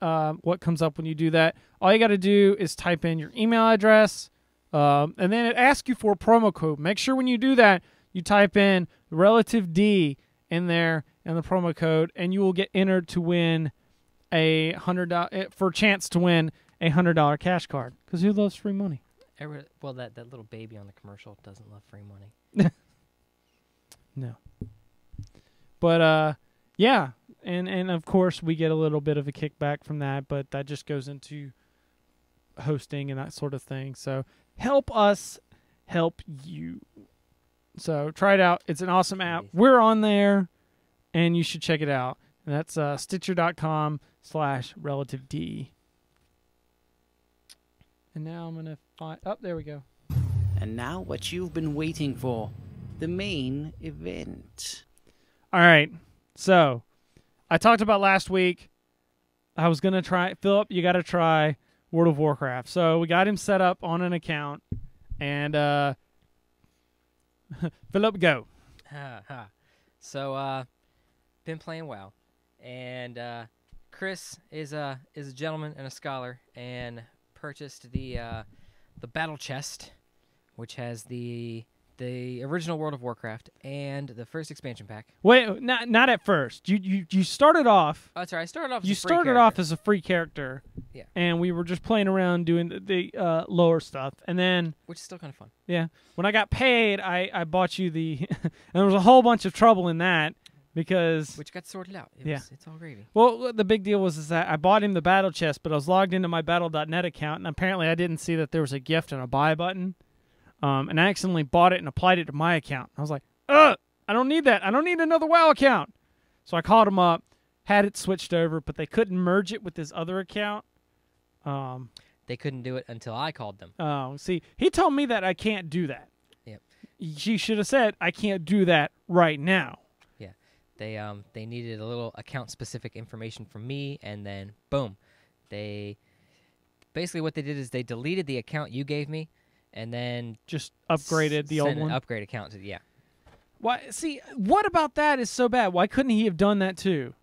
B: comes up when you do that. All you got to do is type in your email address, and then it asks you for a promo code. Make sure when you do that, you type in Relative D in there and the promo code, and you will get entered to win a $100 for a chance to win a $100 cash card. Because who loves free money?
C: Well, that little baby on the commercial doesn't love free money.
B: No. But yeah, and of course we get a little bit of a kickback from that, but that just goes into hosting and that sort of thing. So help us help you. So try it out. It's an awesome app. We're on there, and you should check it out. And that's Stitcher.com/RelativeD. And now I'm going to find... Oh, there we go.
A: And now what you've been waiting for, the main event.
B: All right. So I talked about last week. I was going to try... Philip, you got to try World of Warcraft. So we got him set up on an account. And... Philip, go.
C: So, been playing WoW, and Chris is a gentleman and a scholar, and purchased the battle chest, which has the original World of Warcraft and the first expansion pack.
B: Wait, not at first. You started off.
C: Oh, sorry, I started off.
B: You started off as a free character.
C: Yeah.
B: And we were just playing around doing the lower stuff, and then
C: which is still kind of fun.
B: Yeah. When I got paid, I bought you the, and there was a whole bunch of trouble in that because
C: which got sorted out. It's all gravy.
B: Well, the big deal was that I bought him the battle chest, but I was logged into my Battle.net account, and apparently I didn't see that there was a gift and a buy button. And I accidentally bought it and applied it to my account. I was like, I don't need that. I don't need another WoW account. So I called him up, had it switched over, but they couldn't merge it with his other account.
C: They couldn't do it until I called them.
B: Oh, see, he told me that I can't do that.
C: Yep.
B: She should have said, I can't do that right now.
C: Yeah. They needed a little account-specific information from me, and then, boom. Basically what they did is they deleted the account you gave me, and then
B: just upgraded the old one.
C: An upgrade account to
B: Why? See, what about that is so bad? Why couldn't he have done that too?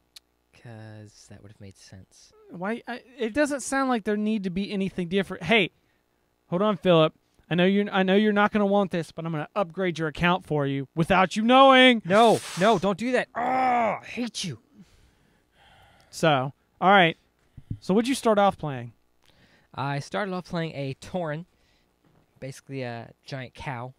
C: Because that would have made sense.
B: Why? It doesn't sound like there need to be anything different. Hey, hold on, Philip. I know you're not going to want this, but I'm going to upgrade your account for you without you knowing.
C: No, don't do that. Oh, I hate you.
B: So, all right. So, what'd you start off playing?
C: I started off playing a Tauren. Basically a giant cow.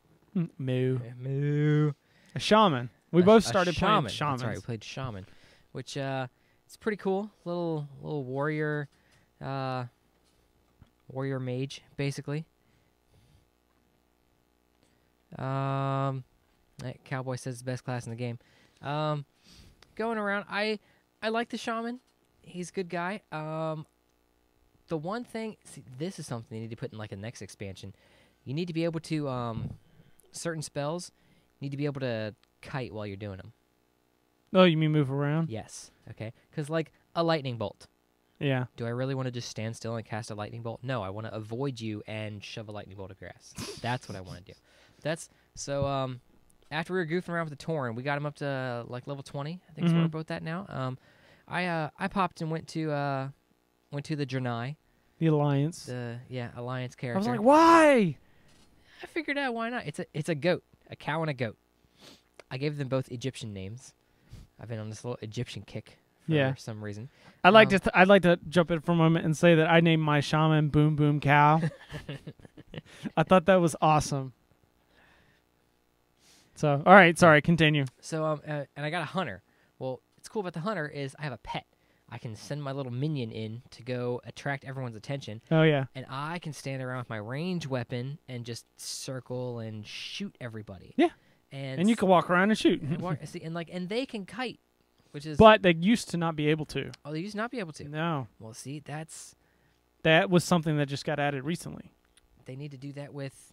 B: Moo.
C: Moo.
B: A shaman. We both started playing
C: shaman.
B: shamans.
C: That's right, we played shaman, which it's pretty cool. Little warrior, warrior mage, basically. That cowboy says it's the best class in the game. Going around, I like the shaman. He's a good guy. The one thing, see, this is something they need to put in like a next expansion. You need to be able to, certain spells, you need to be able to kite while you're doing them.
B: Oh, you mean move around?
C: Yes. Okay. Because, like, a lightning bolt.
B: Yeah.
C: Do I really want to just stand still and cast a lightning bolt? No, I want to avoid you and shove a lightning bolt of grass. That's what I want to do. So, after we were goofing around with the Tauren, we got him up to, like, level 20. I think is where we're both at now. I popped and went to the Draenei.
B: The Alliance.
C: Alliance character.
B: I was like, why?
C: I figured out why not. It's a goat, a cow and a goat. I gave them both Egyptian names. I've been on this little Egyptian kick for some reason. I'd like
B: to jump in for a moment and say that I named my shaman Boom Boom Cow. I thought that was awesome. So, all right, sorry, continue.
C: So, and I got a hunter. Well, what's cool about the hunter is I have a pet. I can send my little minion in to go attract everyone's attention.
B: Oh, yeah.
C: And I can stand around with my range weapon and just circle and shoot everybody.
B: Yeah.
C: And
B: you can walk around and shoot.
C: And they can kite, which is...
B: But they used to not be able to.
C: Oh, they used to not be able to?
B: No.
C: Well, see,
B: that was something that just got added recently.
C: They need to do that with...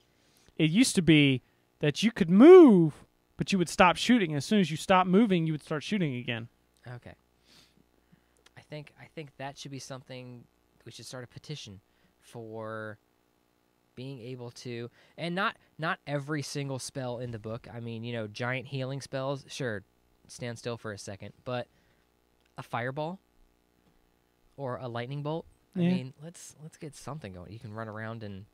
B: It used to be that you could move, but you would stop shooting. As soon as you stopped moving, you would start shooting again.
C: Okay. I think that should be something we should start a petition for being able to, and not every single spell in the book. I mean, giant healing spells, sure, stand still for a second, but a fireball or a lightning bolt.
B: Yeah.
C: I mean, let's get something going. You can run around and.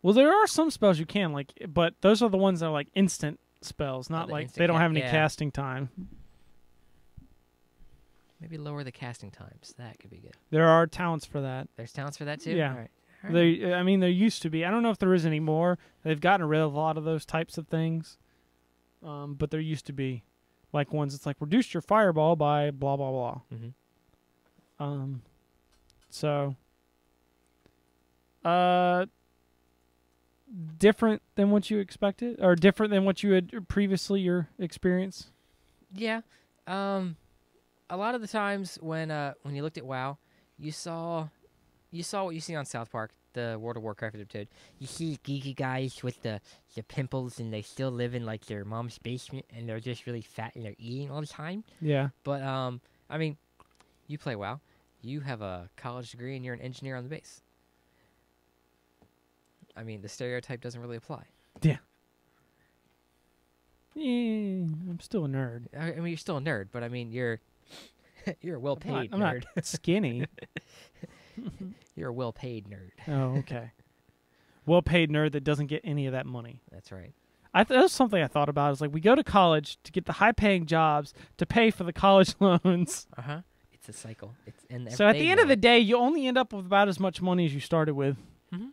B: Well, there are some spells you can but those are the ones that are like instant spells, not they don't have any casting time.
C: Maybe lower the casting times. That could be good.
B: There are talents for that.
C: There's talents for that too.
B: Yeah.
C: All right.
B: I mean, there used to be. I don't know if there is anymore. They've gotten rid of a lot of those types of things. But there used to be, like ones that's like reduce your fireball by blah blah blah.
C: Mm-hmm.
B: So. Different than what you expected, or different than what you had previously your experience.
C: Yeah. A lot of the times when you looked at WoW, you saw what you see on South Park, the World of Warcraft episode. You see geeky guys with the pimples, and they still live in like their mom's basement, and they're just really fat and they're eating all the time.
B: Yeah.
C: But I mean, you play WoW, you have a college degree, and you're an engineer on the base. I mean, the stereotype doesn't really apply.
B: Yeah. Yeah, I'm still a nerd.
C: I mean, you're still a nerd, but I mean, you're a well-paid
B: I'm
C: nerd.
B: not skinny.
C: You're a well-paid nerd.
B: Oh, okay. Well-paid nerd that doesn't get any of that money.
C: That's right.
B: That was something I thought about. Is like we go to college to get the high-paying jobs to pay for the college loans.
C: It's a cycle.
B: So at the end of the day, you only end up with about as much money as you started with.
C: Mm-hmm.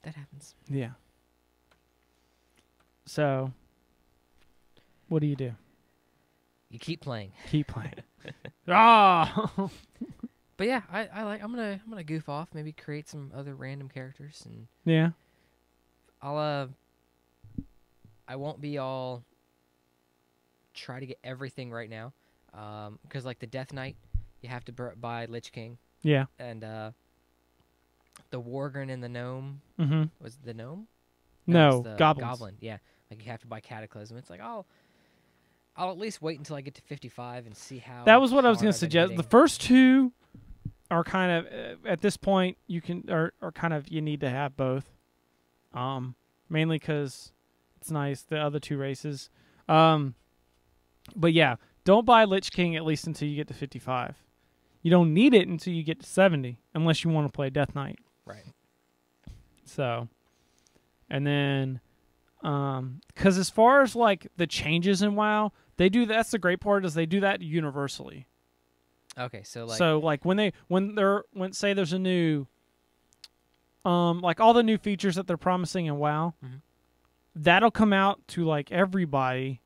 C: That happens.
B: Yeah. So, what do?
C: You keep playing.
B: Keep playing. Ah.
C: But yeah, I'm gonna goof off. Maybe create some other random characters, and
B: yeah.
C: I won't be all try to get everything right now, because like the Death Knight, you have to buy Lich King.
B: Yeah.
C: And the Worgern and the Gnome.
B: Mm-hmm.
C: Was it the Gnome?
B: No,
C: it was the
B: Goblins.
C: Goblin. Yeah, like you have to buy Cataclysm. It's like I'll at least wait until I get to 55 and see how.
B: That was what I was
C: hard
B: going
C: I've
B: to
C: been
B: suggest.
C: hitting.
B: The first two are kind of at this point you can are kind of you need to have both. Mainly because it's nice the other two races. But yeah, don't buy Lich King at least until you get to 55. You don't need it until you get to 70, unless you want to play Death Knight.
C: Right.
B: So, and then, because as far as like the changes in WoW, they do that's the great part is they do that universally.
C: Okay, so like
B: when say there's a new, like all the new features that they're promising in WoW, that'll come out to like everybody.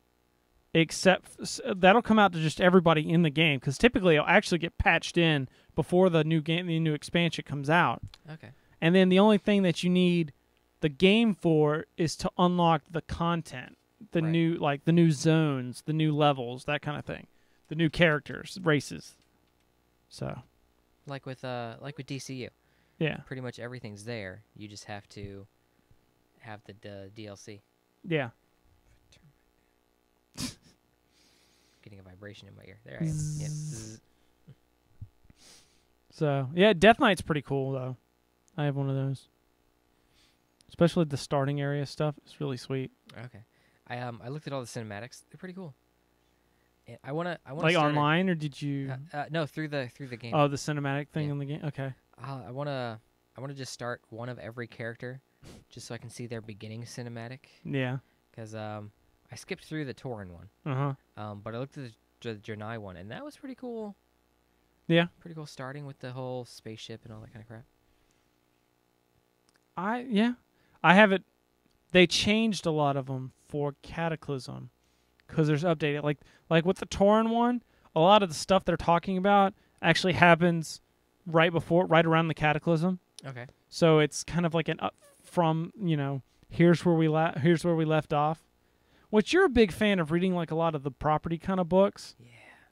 B: That'll come out to just everybody in the game because typically it'll actually get patched in before the new expansion comes out.
C: Okay.
B: And then the only thing that you need the game for is to unlock the content, the new zones, the new levels, that kind of thing, the new characters, races. So,
C: like with DCU,
B: yeah,
C: pretty much everything's there. You just have to have the DLC.
B: Yeah.
C: Getting a vibration in my ear. There I am. Yep.
B: So yeah, Death Knight's pretty cool though. I have one of those. Especially the starting area stuff. It's really sweet.
C: Okay. I looked at all the cinematics. They're pretty cool. And I wanna
B: like online or did you?
C: No, through the game.
B: Oh, the cinematic thing in the game. Okay.
C: I wanna just start one of every character, just so I can see their beginning cinematic.
B: Yeah.
C: Because I skipped through the Tauren one. But I looked at the Janai one, and that was pretty cool.
B: Yeah.
C: Pretty cool, starting with the whole spaceship and all that kind of crap.
B: I have it. They changed a lot of them for Cataclysm because there's updated. Like with the Tauren one, a lot of the stuff they're talking about actually happens right around the Cataclysm.
C: Okay.
B: So it's kind of like an up from here's where we left off. Which you're a big fan of reading like a lot of the property kind of books.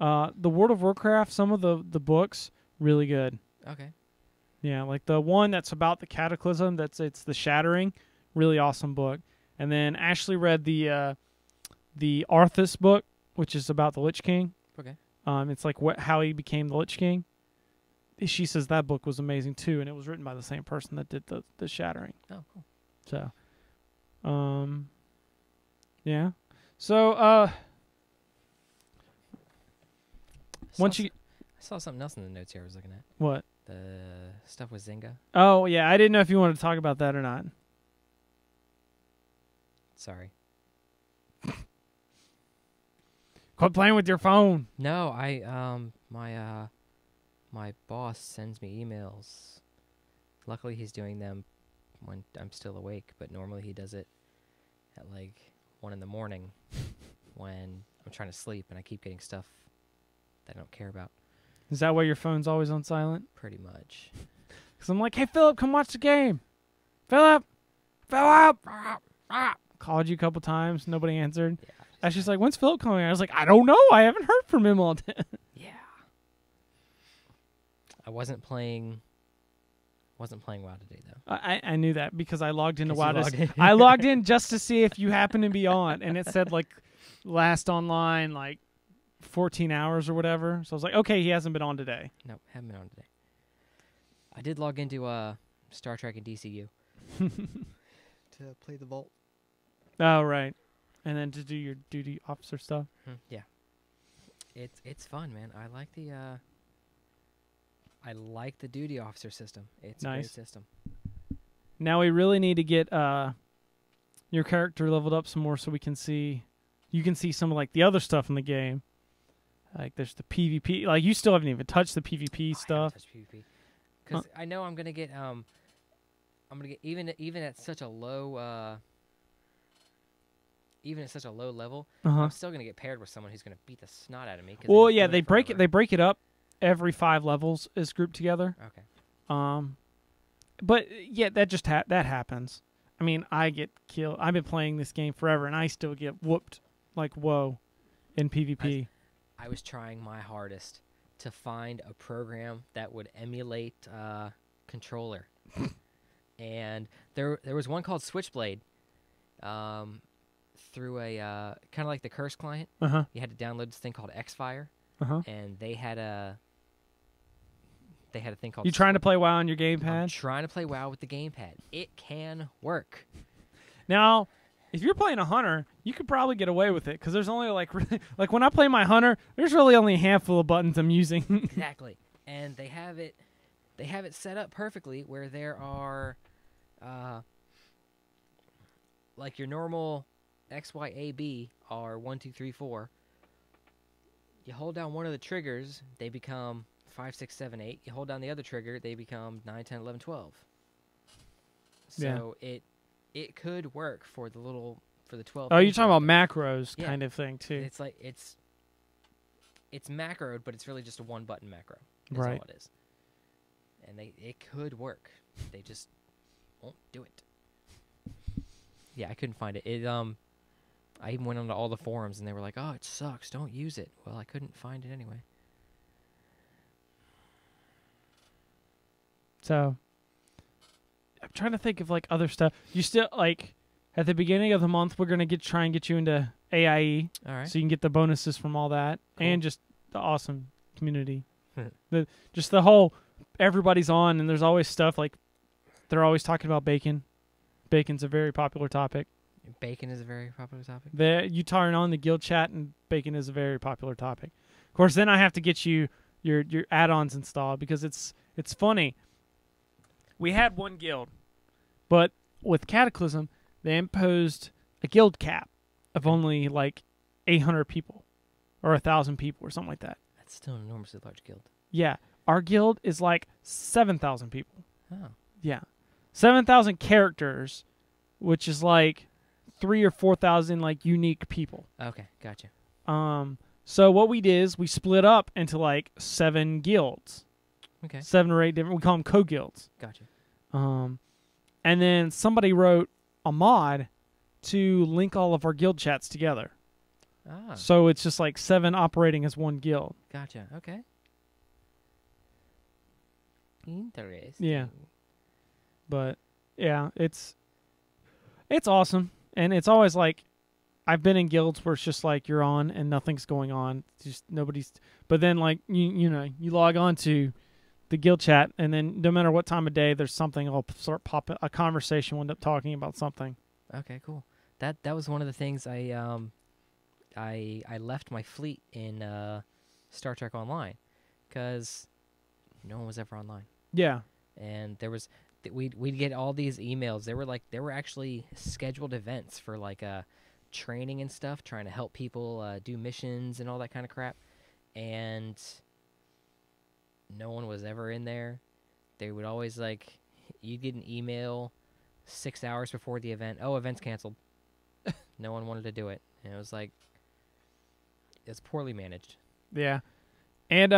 C: Yeah.
B: The World of Warcraft, some of the books, really good.
C: Okay.
B: Yeah, like the one that's about the Cataclysm, it's the Shattering, really awesome book. And then Ashley read the Arthas book, which is about the Lich King.
C: Okay.
B: It's like how he became the Lich King. she says that book was amazing too, and it was written by the same person that did the Shattering.
C: Oh, cool.
B: So, yeah. So, I
C: saw something else in the notes here I was looking at.
B: what?
C: The stuff with Zynga.
B: Oh yeah, I didn't know if you wanted to talk about that or not.
C: Sorry.
B: Quit playing with your phone.
C: No, my boss sends me emails. Luckily, he's doing them when I'm still awake, but normally he does it at like 1 in the morning when I'm trying to sleep and I keep getting stuff that I don't care about.
B: Is that why your phone's always on silent?
C: Pretty much.
B: Because I'm like, hey, Philip, come watch the game. Philip! Philip! Called you a couple times. Nobody answered.
C: Yeah.
B: And she's like, when's Philip coming? I was like, I don't know. I haven't heard from him all day.
C: Yeah. I wasn't playing WoW today, though.
B: I knew that because I logged into
C: 'Cause you
B: WoW.
C: logged in.
B: I logged in just to see if you happen to be on. And it said, like, last online, like, 14 hours or whatever. So I was like, okay, he hasn't been on today.
C: Nope, haven't been on today. I did log into Star Trek and DCU to play the Vault.
B: Oh, right. And then to do your duty officer stuff.
C: Yeah, it's fun, man. I like the duty officer system. It's a great
B: Nice.
C: system.
B: Now we really need to get your character leveled up some more so we can see. You can see some of like the other stuff in the game. Like there's the PvP. Like you still haven't even touched the PvP stuff.
C: Because I know I'm gonna get even at such a low level. I'm still gonna get paired with someone who's gonna beat the snot out of me.
B: Well, yeah, they break it. They break it up. Every 5 levels is grouped together.
C: Okay.
B: But yeah, that just that happens. I mean, I get killed. I've been playing this game forever, and I still get whooped like WoW in PvP.
C: I was trying my hardest to find a program that would emulate controller, and there was one called Switchblade. Through a kind of like the Curse client, you had to download this thing called Xfire, and they had a thing called.
B: You trying to play WoW on your gamepad?
C: I'm trying to play WoW with the gamepad. It can work.
B: Now, if you're playing a hunter, you could probably get away with it because there's only like when I play my hunter, there's really only a handful of buttons I'm using.
C: Exactly, and they have it set up perfectly where there are like your normal X, Y, A, B are 1, 2, 3, 4. You hold down one of the triggers, they become 5, 6, 7, 8. You hold down the other trigger, they become 9, 10, 11, 12. So it could work for the 12.
B: Oh, you're talking about macros kind of thing too.
C: It's like it's macroed, but it's really just a one button macro.
B: Right.
C: All it is. And it could work. They just won't do it. Yeah, I couldn't find it. I even went onto all the forums and they were like, "Oh, it sucks. Don't use it." Well, I couldn't find it anyway.
B: So I'm trying to think of like other stuff. You still like at the beginning of the month we're gonna try and get you into AIE,
C: All right.
B: so you can get the bonuses from all that and just the awesome community. Just the whole everybody's on and there's always stuff like they're always talking about bacon. Bacon's a very popular topic.
C: Bacon is a very popular topic.
B: You turn on the guild chat and bacon is a very popular topic. Of course, then I have to get you your add-ons installed because it's funny. We had one guild, but with Cataclysm, they imposed a guild cap of only like 800 people or 1,000 people or something like that.
C: That's still an enormously large guild.
B: Yeah, our guild is like 7,000 people.
C: Oh.
B: Yeah, 7,000 characters, which is like 3,000 or 4,000 like unique people.
C: Okay, gotcha.
B: So what we did is we split up into like 7 guilds.
C: Okay.
B: 7 or 8 different. We call them co-guilds.
C: Gotcha.
B: And then somebody wrote a mod to link all of our guild chats together.
C: Ah.
B: So it's just like 7 operating as one guild.
C: Gotcha. Okay. Interesting.
B: Yeah. But yeah, it's awesome, and it's always like I've been in guilds where it's just like you're on and nothing's going on, just nobody's. But then like you know you log on to the guild chat, and then no matter what time of day, there's something. I'll start popping a conversation. We'll end up talking about something.
C: Okay, cool. That was one of the things I left my fleet in Star Trek Online because no one was ever online.
B: Yeah.
C: And there was we'd get all these emails. There were actually scheduled events for like training and stuff, trying to help people do missions and all that kind of crap. And no one was ever in there. They would always you'd get an email 6 hours before the event. Oh, event's canceled. No one wanted to do it. And it was it's poorly managed.
B: Yeah. And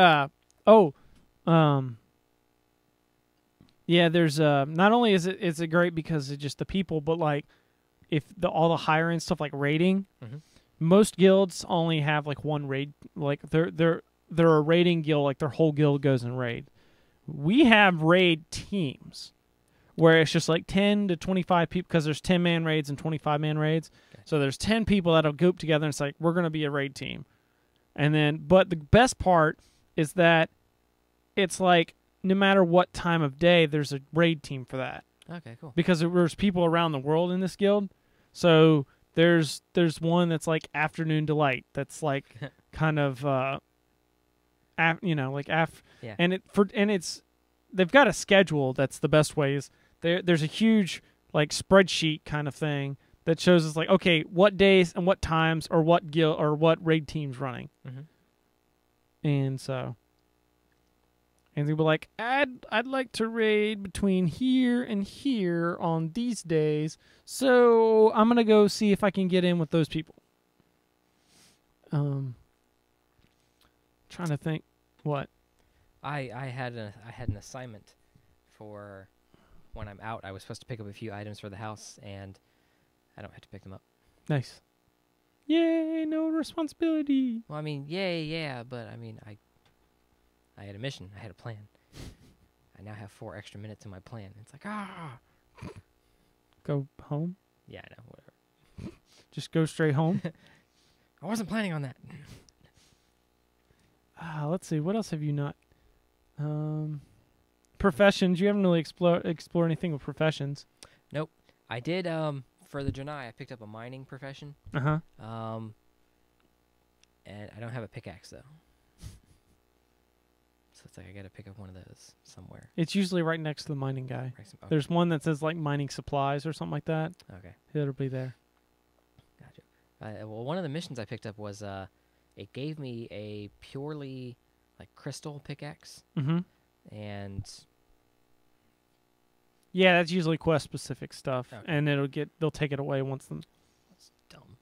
B: yeah, there's not only is it great because it's just the people, but like if all the higher end stuff like raiding, most guilds only have like one raid. Like they're a raiding guild, like their whole guild goes in raid. We have raid teams where it's just like 10 to 25 people because there's 10-man raids and 25-man raids. Okay. So there's 10 people that'll group together and it's like, we're going to be a raid team. And then, but the best part is that it's like no matter what time of day, there's a raid team for that.
C: Okay, cool.
B: Because there's people around the world in this guild. So there's one that's like Afternoon Delight. That's like kind of, and it's they've got a schedule. That's the best way is there's a huge like spreadsheet kind of thing that shows us like, okay, what days and what times or what guild or what raid team's running. And so, and they were like, I'd like to raid between here and here on these days, so I'm gonna go see if I can get in with those people. Trying to think, what?
C: I had an assignment for when I'm out. I was supposed to pick up a few items for the house, and I don't have to pick them up.
B: Nice. Yay, no responsibility.
C: Well, I mean, yay, yeah, but I mean, I had a mission. I had a plan. I now have 4 extra minutes in my plan. It's like,
B: Go home?
C: Yeah, I know, whatever.
B: Just go straight home?
C: I wasn't planning on that.
B: Let's see. What else have you not? Professions. You haven't really explored anything with professions.
C: Nope. I did, for the Janai, I picked up a mining profession.
B: Uh-huh.
C: And I don't have a pickaxe, though. So it's like I got to pick up one of those somewhere.
B: It's usually right next to the mining guy.
C: Okay.
B: There's one that says like mining supplies or something like that.
C: Okay.
B: It'll be there.
C: Gotcha. Well, one of the missions I picked up was it gave me a purely like crystal pickaxe. And
B: yeah, that's usually quest specific stuff,
C: okay.
B: And they'll take it away once them.
C: That's dumb.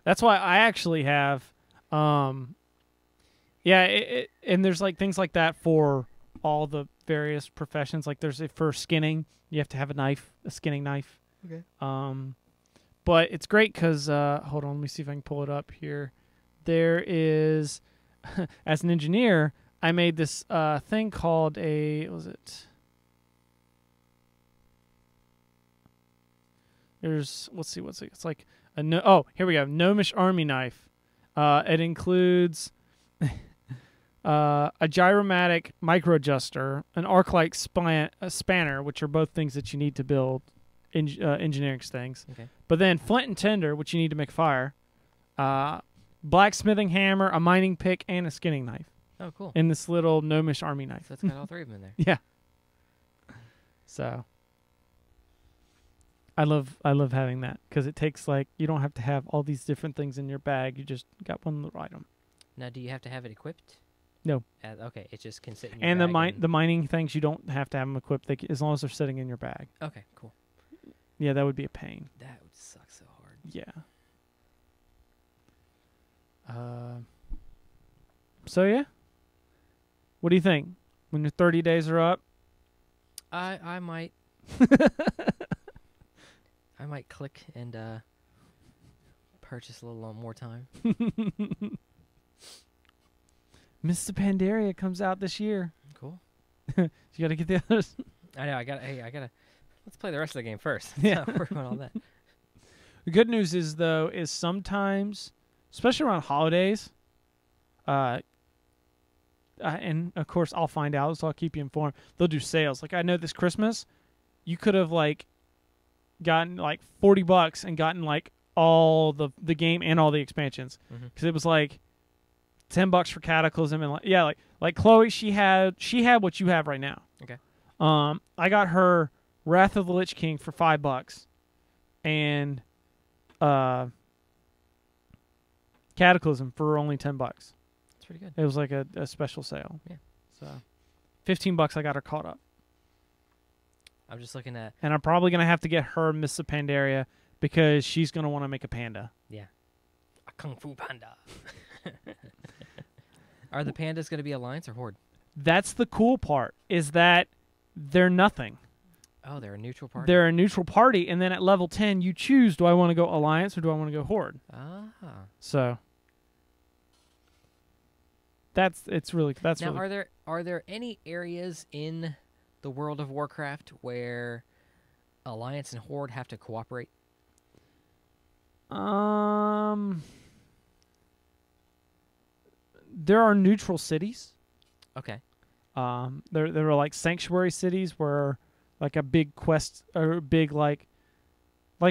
B: That's why I actually have, and there's like things like that for all the various professions. Like there's for skinning, you have to have a skinning knife.
C: Okay.
B: But it's great because hold on, let me see if I can pull it up here. There is, as an engineer, I made this thing called it's like here we go, Gnomish army knife. It includes a gyromatic micro adjuster, an arc-like spanner, which are both things that you need to build engineering things.
C: Okay.
B: But then flint and tinder, which you need to make fire, blacksmithing hammer, a mining pick, and a skinning knife.
C: Oh, cool.
B: In this little Gnomish army knife.
C: So it's got all 3 of them in there.
B: Yeah. So I love having that because it takes you don't have to have all these different things in your bag. You just got one little item.
C: Now, do you have to have it equipped?
B: No.
C: Okay, it just can sit in your
B: and
C: bag.
B: The mining things, you don't have to have them equipped as long as they're sitting in your bag.
C: Okay, cool.
B: Yeah, that would be a pain.
C: That would suck so hard.
B: Yeah. So yeah. What do you think? When your 30 days are up?
C: I might I might click and purchase a little more time.
B: Mr. Pandaria comes out this year.
C: Cool.
B: You gotta get the others.
C: I know, I gotta let's play the rest of the game first.
B: Yeah.
C: Work on all that.
B: The good news is sometimes, especially around holidays, and of course I'll find out, so I'll keep you informed. They'll do sales. Like I know this Christmas, you could have like gotten like $40 and gotten like all the game and all the expansions, because it was like $10 for Cataclysm, and like Chloe, she had what you have right now.
C: Okay.
B: I got her Wrath of the Lich King for $5, and Cataclysm for only $10.
C: That's pretty good.
B: It was like a special sale.
C: Yeah.
B: So $15, I got her caught up.
C: I'm just looking at.
B: And I'm probably gonna have to get her Miss the Pandaria, because she's gonna want to make a panda.
C: Yeah. A Kung Fu Panda. Are the pandas going to be Alliance or Horde?
B: That's the cool part, is that they're nothing.
C: Oh, they're a neutral party.
B: They're a neutral party, and then at level 10, you choose: do I want to go Alliance or do I want to go Horde?
C: Ah.
B: So that's
C: now,
B: really.
C: are there any areas in the World of Warcraft where Alliance and Horde have to cooperate?
B: There are neutral cities.
C: Okay.
B: There are like sanctuary cities where like a big quest or big like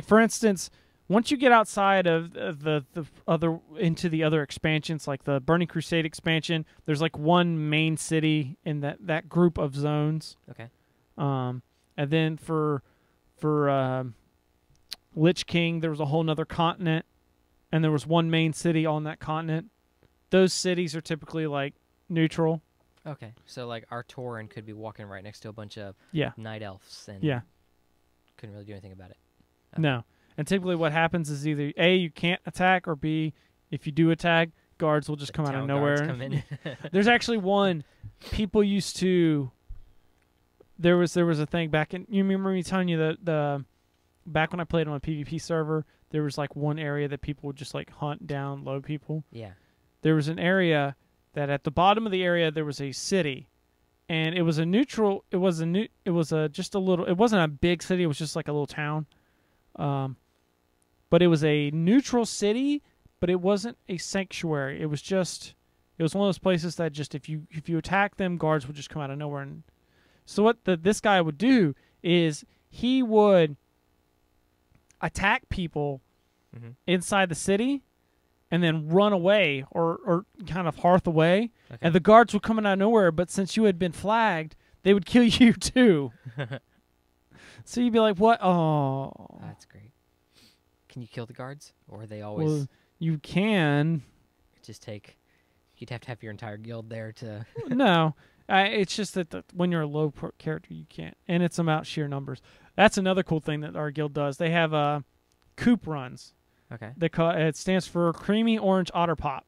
B: for instance, once you get outside of the other into the other expansions, like the Burning Crusade expansion, there's like one main city in that group of zones.
C: Okay.
B: And then for Lich King, there was a whole nother continent, and there was one main city on that continent. Those cities are typically like neutral.
C: Okay. So like our Tauren could be walking right next to a bunch of night elves and couldn't really do anything about it. Okay.
B: No. And typically what happens is either A, you can't attack, or B, if you do attack, guards will just come out of nowhere.
C: Come in.
B: There's actually one people used to. There was a thing back in. You remember me telling you the back when I played on a PvP server, there was like one area that people would just like hunt down low people.
C: Yeah.
B: There was an area that at the bottom of the area there was a city, and it was a neutral. It was just a little. It wasn't a big city. It was just like a little town. But it was a neutral city, but it wasn't a sanctuary. It was one of those places that just if you attack them, guards would just come out of nowhere. And so what this guy would do is he would attack people inside the city and then run away or kind of hearth away. Okay. And the guards would come out of nowhere, but since you had been flagged, they would kill you too. So you'd be like, what? Oh.
C: That's great. Can you kill the guards? Or are they always...
B: Well, you can.
C: Just take... You'd have to have your entire guild there to...
B: No. It's just that when you're a low character, you can't. And it's about sheer numbers. That's another cool thing that our guild does. They have coop runs.
C: Okay.
B: It stands for Creamy Orange Otter Pop.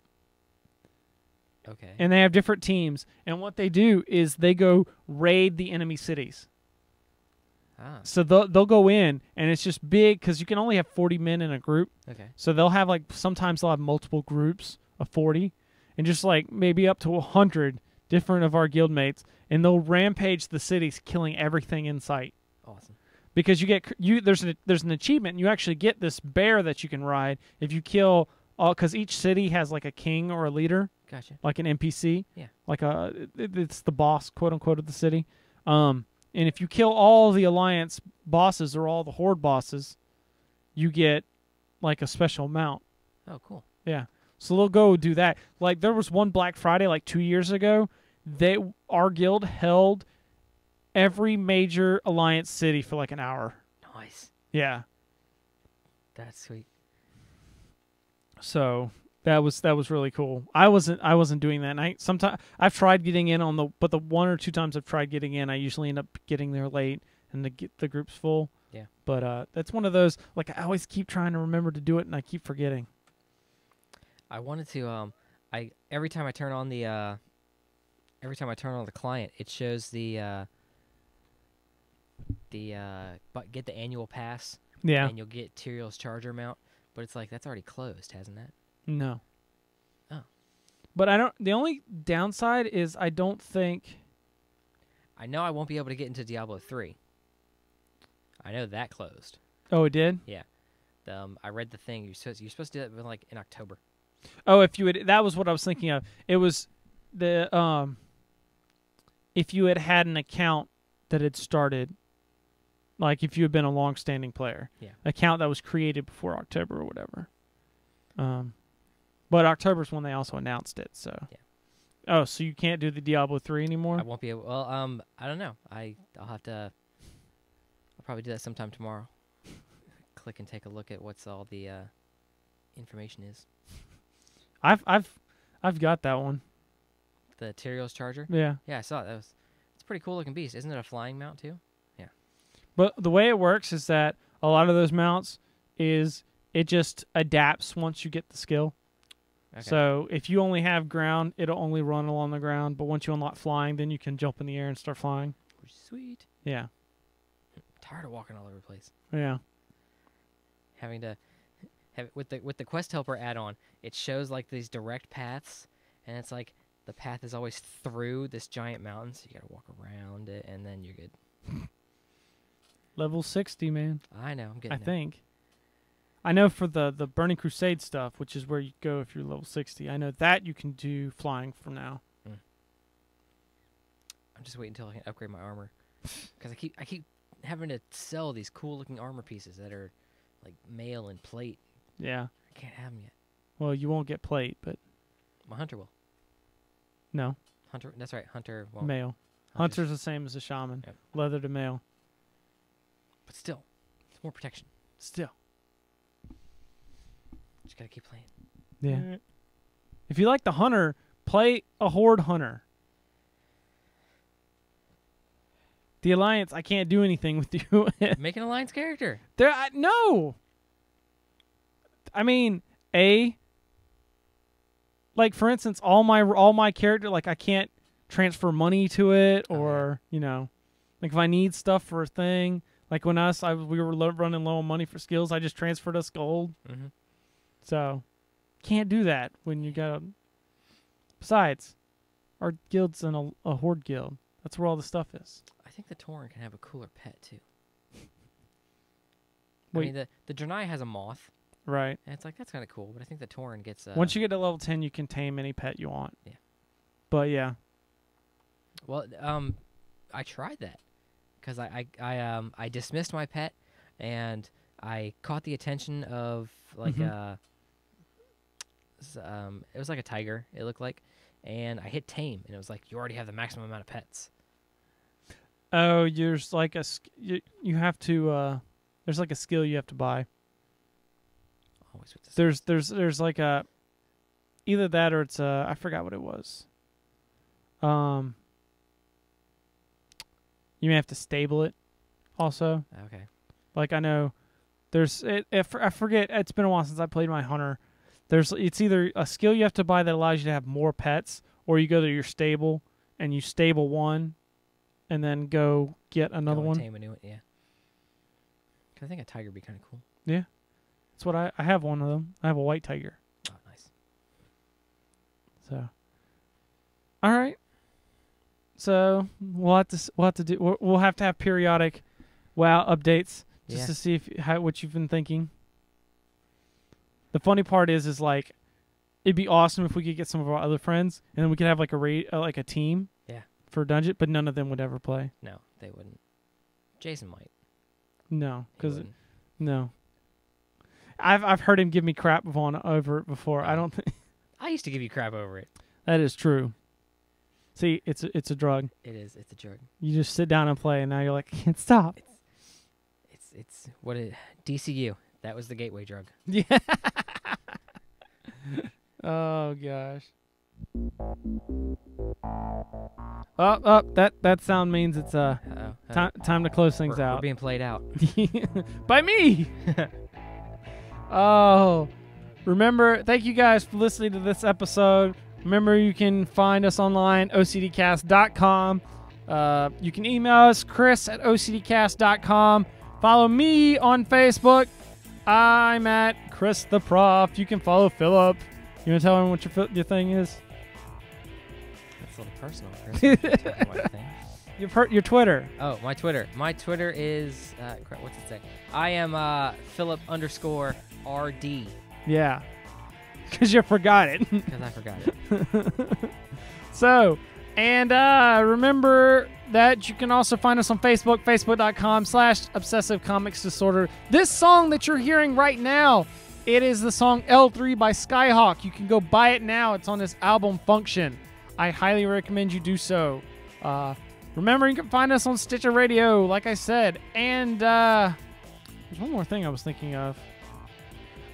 C: Okay.
B: And they have different teams. And what they do is they go raid the enemy cities.
C: Ah.
B: So they'll go in, and it's just big because you can only have 40 men in a group.
C: Okay.
B: So they'll have sometimes they'll have multiple groups of 40, and just like maybe up to 100 different of our guildmates, and they'll rampage the cities, killing everything in sight.
C: Awesome. Because
B: there's an achievement. And you actually get this bear that you can ride if you kill all, because each city has like a king or a leader.
C: Gotcha.
B: Like an NPC.
C: Yeah.
B: Like it's the boss, quote unquote, of the city. And if you kill all the Alliance bosses or all the Horde bosses, you get like a special mount.
C: Oh, cool.
B: Yeah. So they'll go do that. Like there was one Black Friday like 2 years ago. Our guild held every major Alliance city for like an hour.
C: Nice.
B: Yeah.
C: That's sweet.
B: So that was really cool. I wasn't doing that. And sometimes I've tried getting in but the one or two times I've tried getting in, I usually end up getting there late and the group's full.
C: Yeah.
B: But that's one of those, like, I always keep trying to remember to do it and I keep forgetting.
C: I wanted to every time I turn on the client, it shows but get the annual pass.
B: Yeah.
C: And you'll get Tyrion's charger mount, but it's like that's already closed, hasn't that?
B: No.
C: Oh.
B: But the only downside is I don't think...
C: I know I won't be able to get into Diablo 3. I know that closed.
B: Oh, it did?
C: Yeah. I read the thing. You're supposed to do that like in October.
B: Oh, that was what I was thinking of. It was the if you had an account that had started, like if you had been a long-standing player, account that was created before October or whatever. But October's when they also announced it. So, oh, so you can't do the Diablo 3 anymore?
C: I won't be able. Well, I don't know. I'll have to. I'll probably do that sometime tomorrow. Click and take a look at what's all the information is.
B: I've got that one.
C: The Tyrios Charger.
B: Yeah.
C: Yeah, I saw it. It's a pretty cool looking beast. Isn't it a flying mount too? Yeah.
B: But the way it works is that a lot of those mounts is it just adapts once you get the skill.
C: Okay.
B: So if you only have ground, it'll only run along the ground. But once you unlock flying, then you can jump in the air and start flying.
C: Sweet.
B: Yeah.
C: I'm tired of walking all over the place.
B: Yeah.
C: Having to have with the Quest Helper add-on, it shows like these direct paths, and it's like the path is always through this giant mountain, so you gotta walk around it, and then you're good.
B: Level 60, man.
C: I know. I'm getting.
B: I think. I know for the Burning Crusade stuff, which is where you go if you're level 60. I know that you can do flying from now.
C: I'm just waiting until I can upgrade my armor, because I keep having to sell these cool looking armor pieces that are like mail and plate.
B: Yeah.
C: I can't have them yet.
B: Well, you won't get plate, but
C: My hunter will.
B: no.
C: Hunter. That's right. Hunter won't.
B: Mail. Hunter's the same as a shaman.
C: Yep.
B: Leather to mail.
C: But still, it's more protection.
B: Still.
C: Just gotta keep playing.
B: Yeah. If you like the hunter, play a horde hunter. The alliance, I can't do anything with you.
C: Make an alliance character.
B: No. I mean, like for instance, all my character, like I can't transfer money to it, or like if I need stuff for a thing, like when we were running low on money for skills, I just transferred us gold.
C: Mm-hmm.
B: So, can't do that when you got. Besides, our guild's in a horde guild. That's where all the stuff is.
C: I think the Tauren can have a cooler pet too.
B: Wait.
C: I mean, the Draenei has a moth,
B: Right.
C: and it's like that's kind of cool. But I think the Tauren gets.
B: Once you get to level 10, you can tame any pet you want.
C: Yeah.
B: But yeah.
C: Well, I tried that because I dismissed my pet, and I caught the attention of like it was like a tiger. It looked like, and I hit tame, and it was like you already have the maximum amount of pets.
B: Oh, there's like you have to there's like a skill you have to buy.
C: Always with this.
B: There's like a either that or it's I forgot what it was. You may have to stable it also.
C: Okay.
B: Like I know there's I forget, it's been a while since I played my hunter. It's either a skill you have to buy that allows you to have more pets, or you go to your stable and you stable one and then go get another one.
C: Tame a new one, yeah. 'Cause I think a tiger would be kind of cool.
B: Yeah. That's what I have one of them. I have a white tiger.
C: Oh, nice.
B: So, all right. So we'll have to have periodic WoW updates just to see what you've been thinking. The funny part is like, it'd be awesome if we could get some of our other friends and then we could have like a team.
C: Yeah.
B: For dungeon, but none of them would ever play.
C: No, they wouldn't. Jason might.
B: No, because no. I've heard him give me crap over it before. I don't think
C: I used to give you crap over it.
B: that is true. See, it's a drug.
C: It is. It's a drug.
B: You just sit down and play, and now you're like, I can't stop.
C: It's what it DCU. That was the gateway drug.
B: Yeah. Oh gosh. That sound means it's time to close things
C: We're
B: out.
C: being played out.
B: By me. Oh, remember, thank you guys for listening to this episode. Remember, you can find us online, ocdcast.com. You can email us, chris@ocdcast.com. Follow me on Facebook. I'm at Chris the Prof. You can follow Philip. You want to tell him what your thing is?
C: That's a little personal, Chris.
B: Your Twitter.
C: Oh, my Twitter. My Twitter is, what's it say? I am Philip_RD.
B: Yeah. Because you forgot it.
C: Because I forgot it.
B: So, And remember that you can also find us on Facebook, facebook.com/Obsessive Comics Disorder. This song that you're hearing right now, it is the song L3 by Skyhawk. You can go buy it now. It's on this album Function. I highly recommend you do so. Remember, you can find us on Stitcher Radio, like I said. And there's one more thing I was thinking of.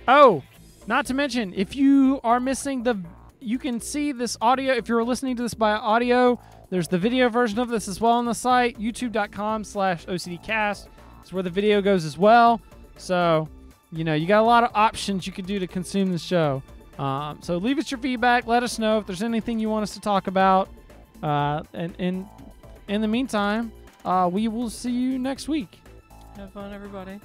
B: Oh, not to mention, if you are missing you can see this audio. If you're listening to this by audio, there's the video version of this as well on the site, youtube.com/OCDcast. It's where the video goes as well. So, you got a lot of options you could do to consume the show. So leave us your feedback. Let us know if there's anything you want us to talk about. And in the meantime, we will see you next week.
C: Have fun, everybody.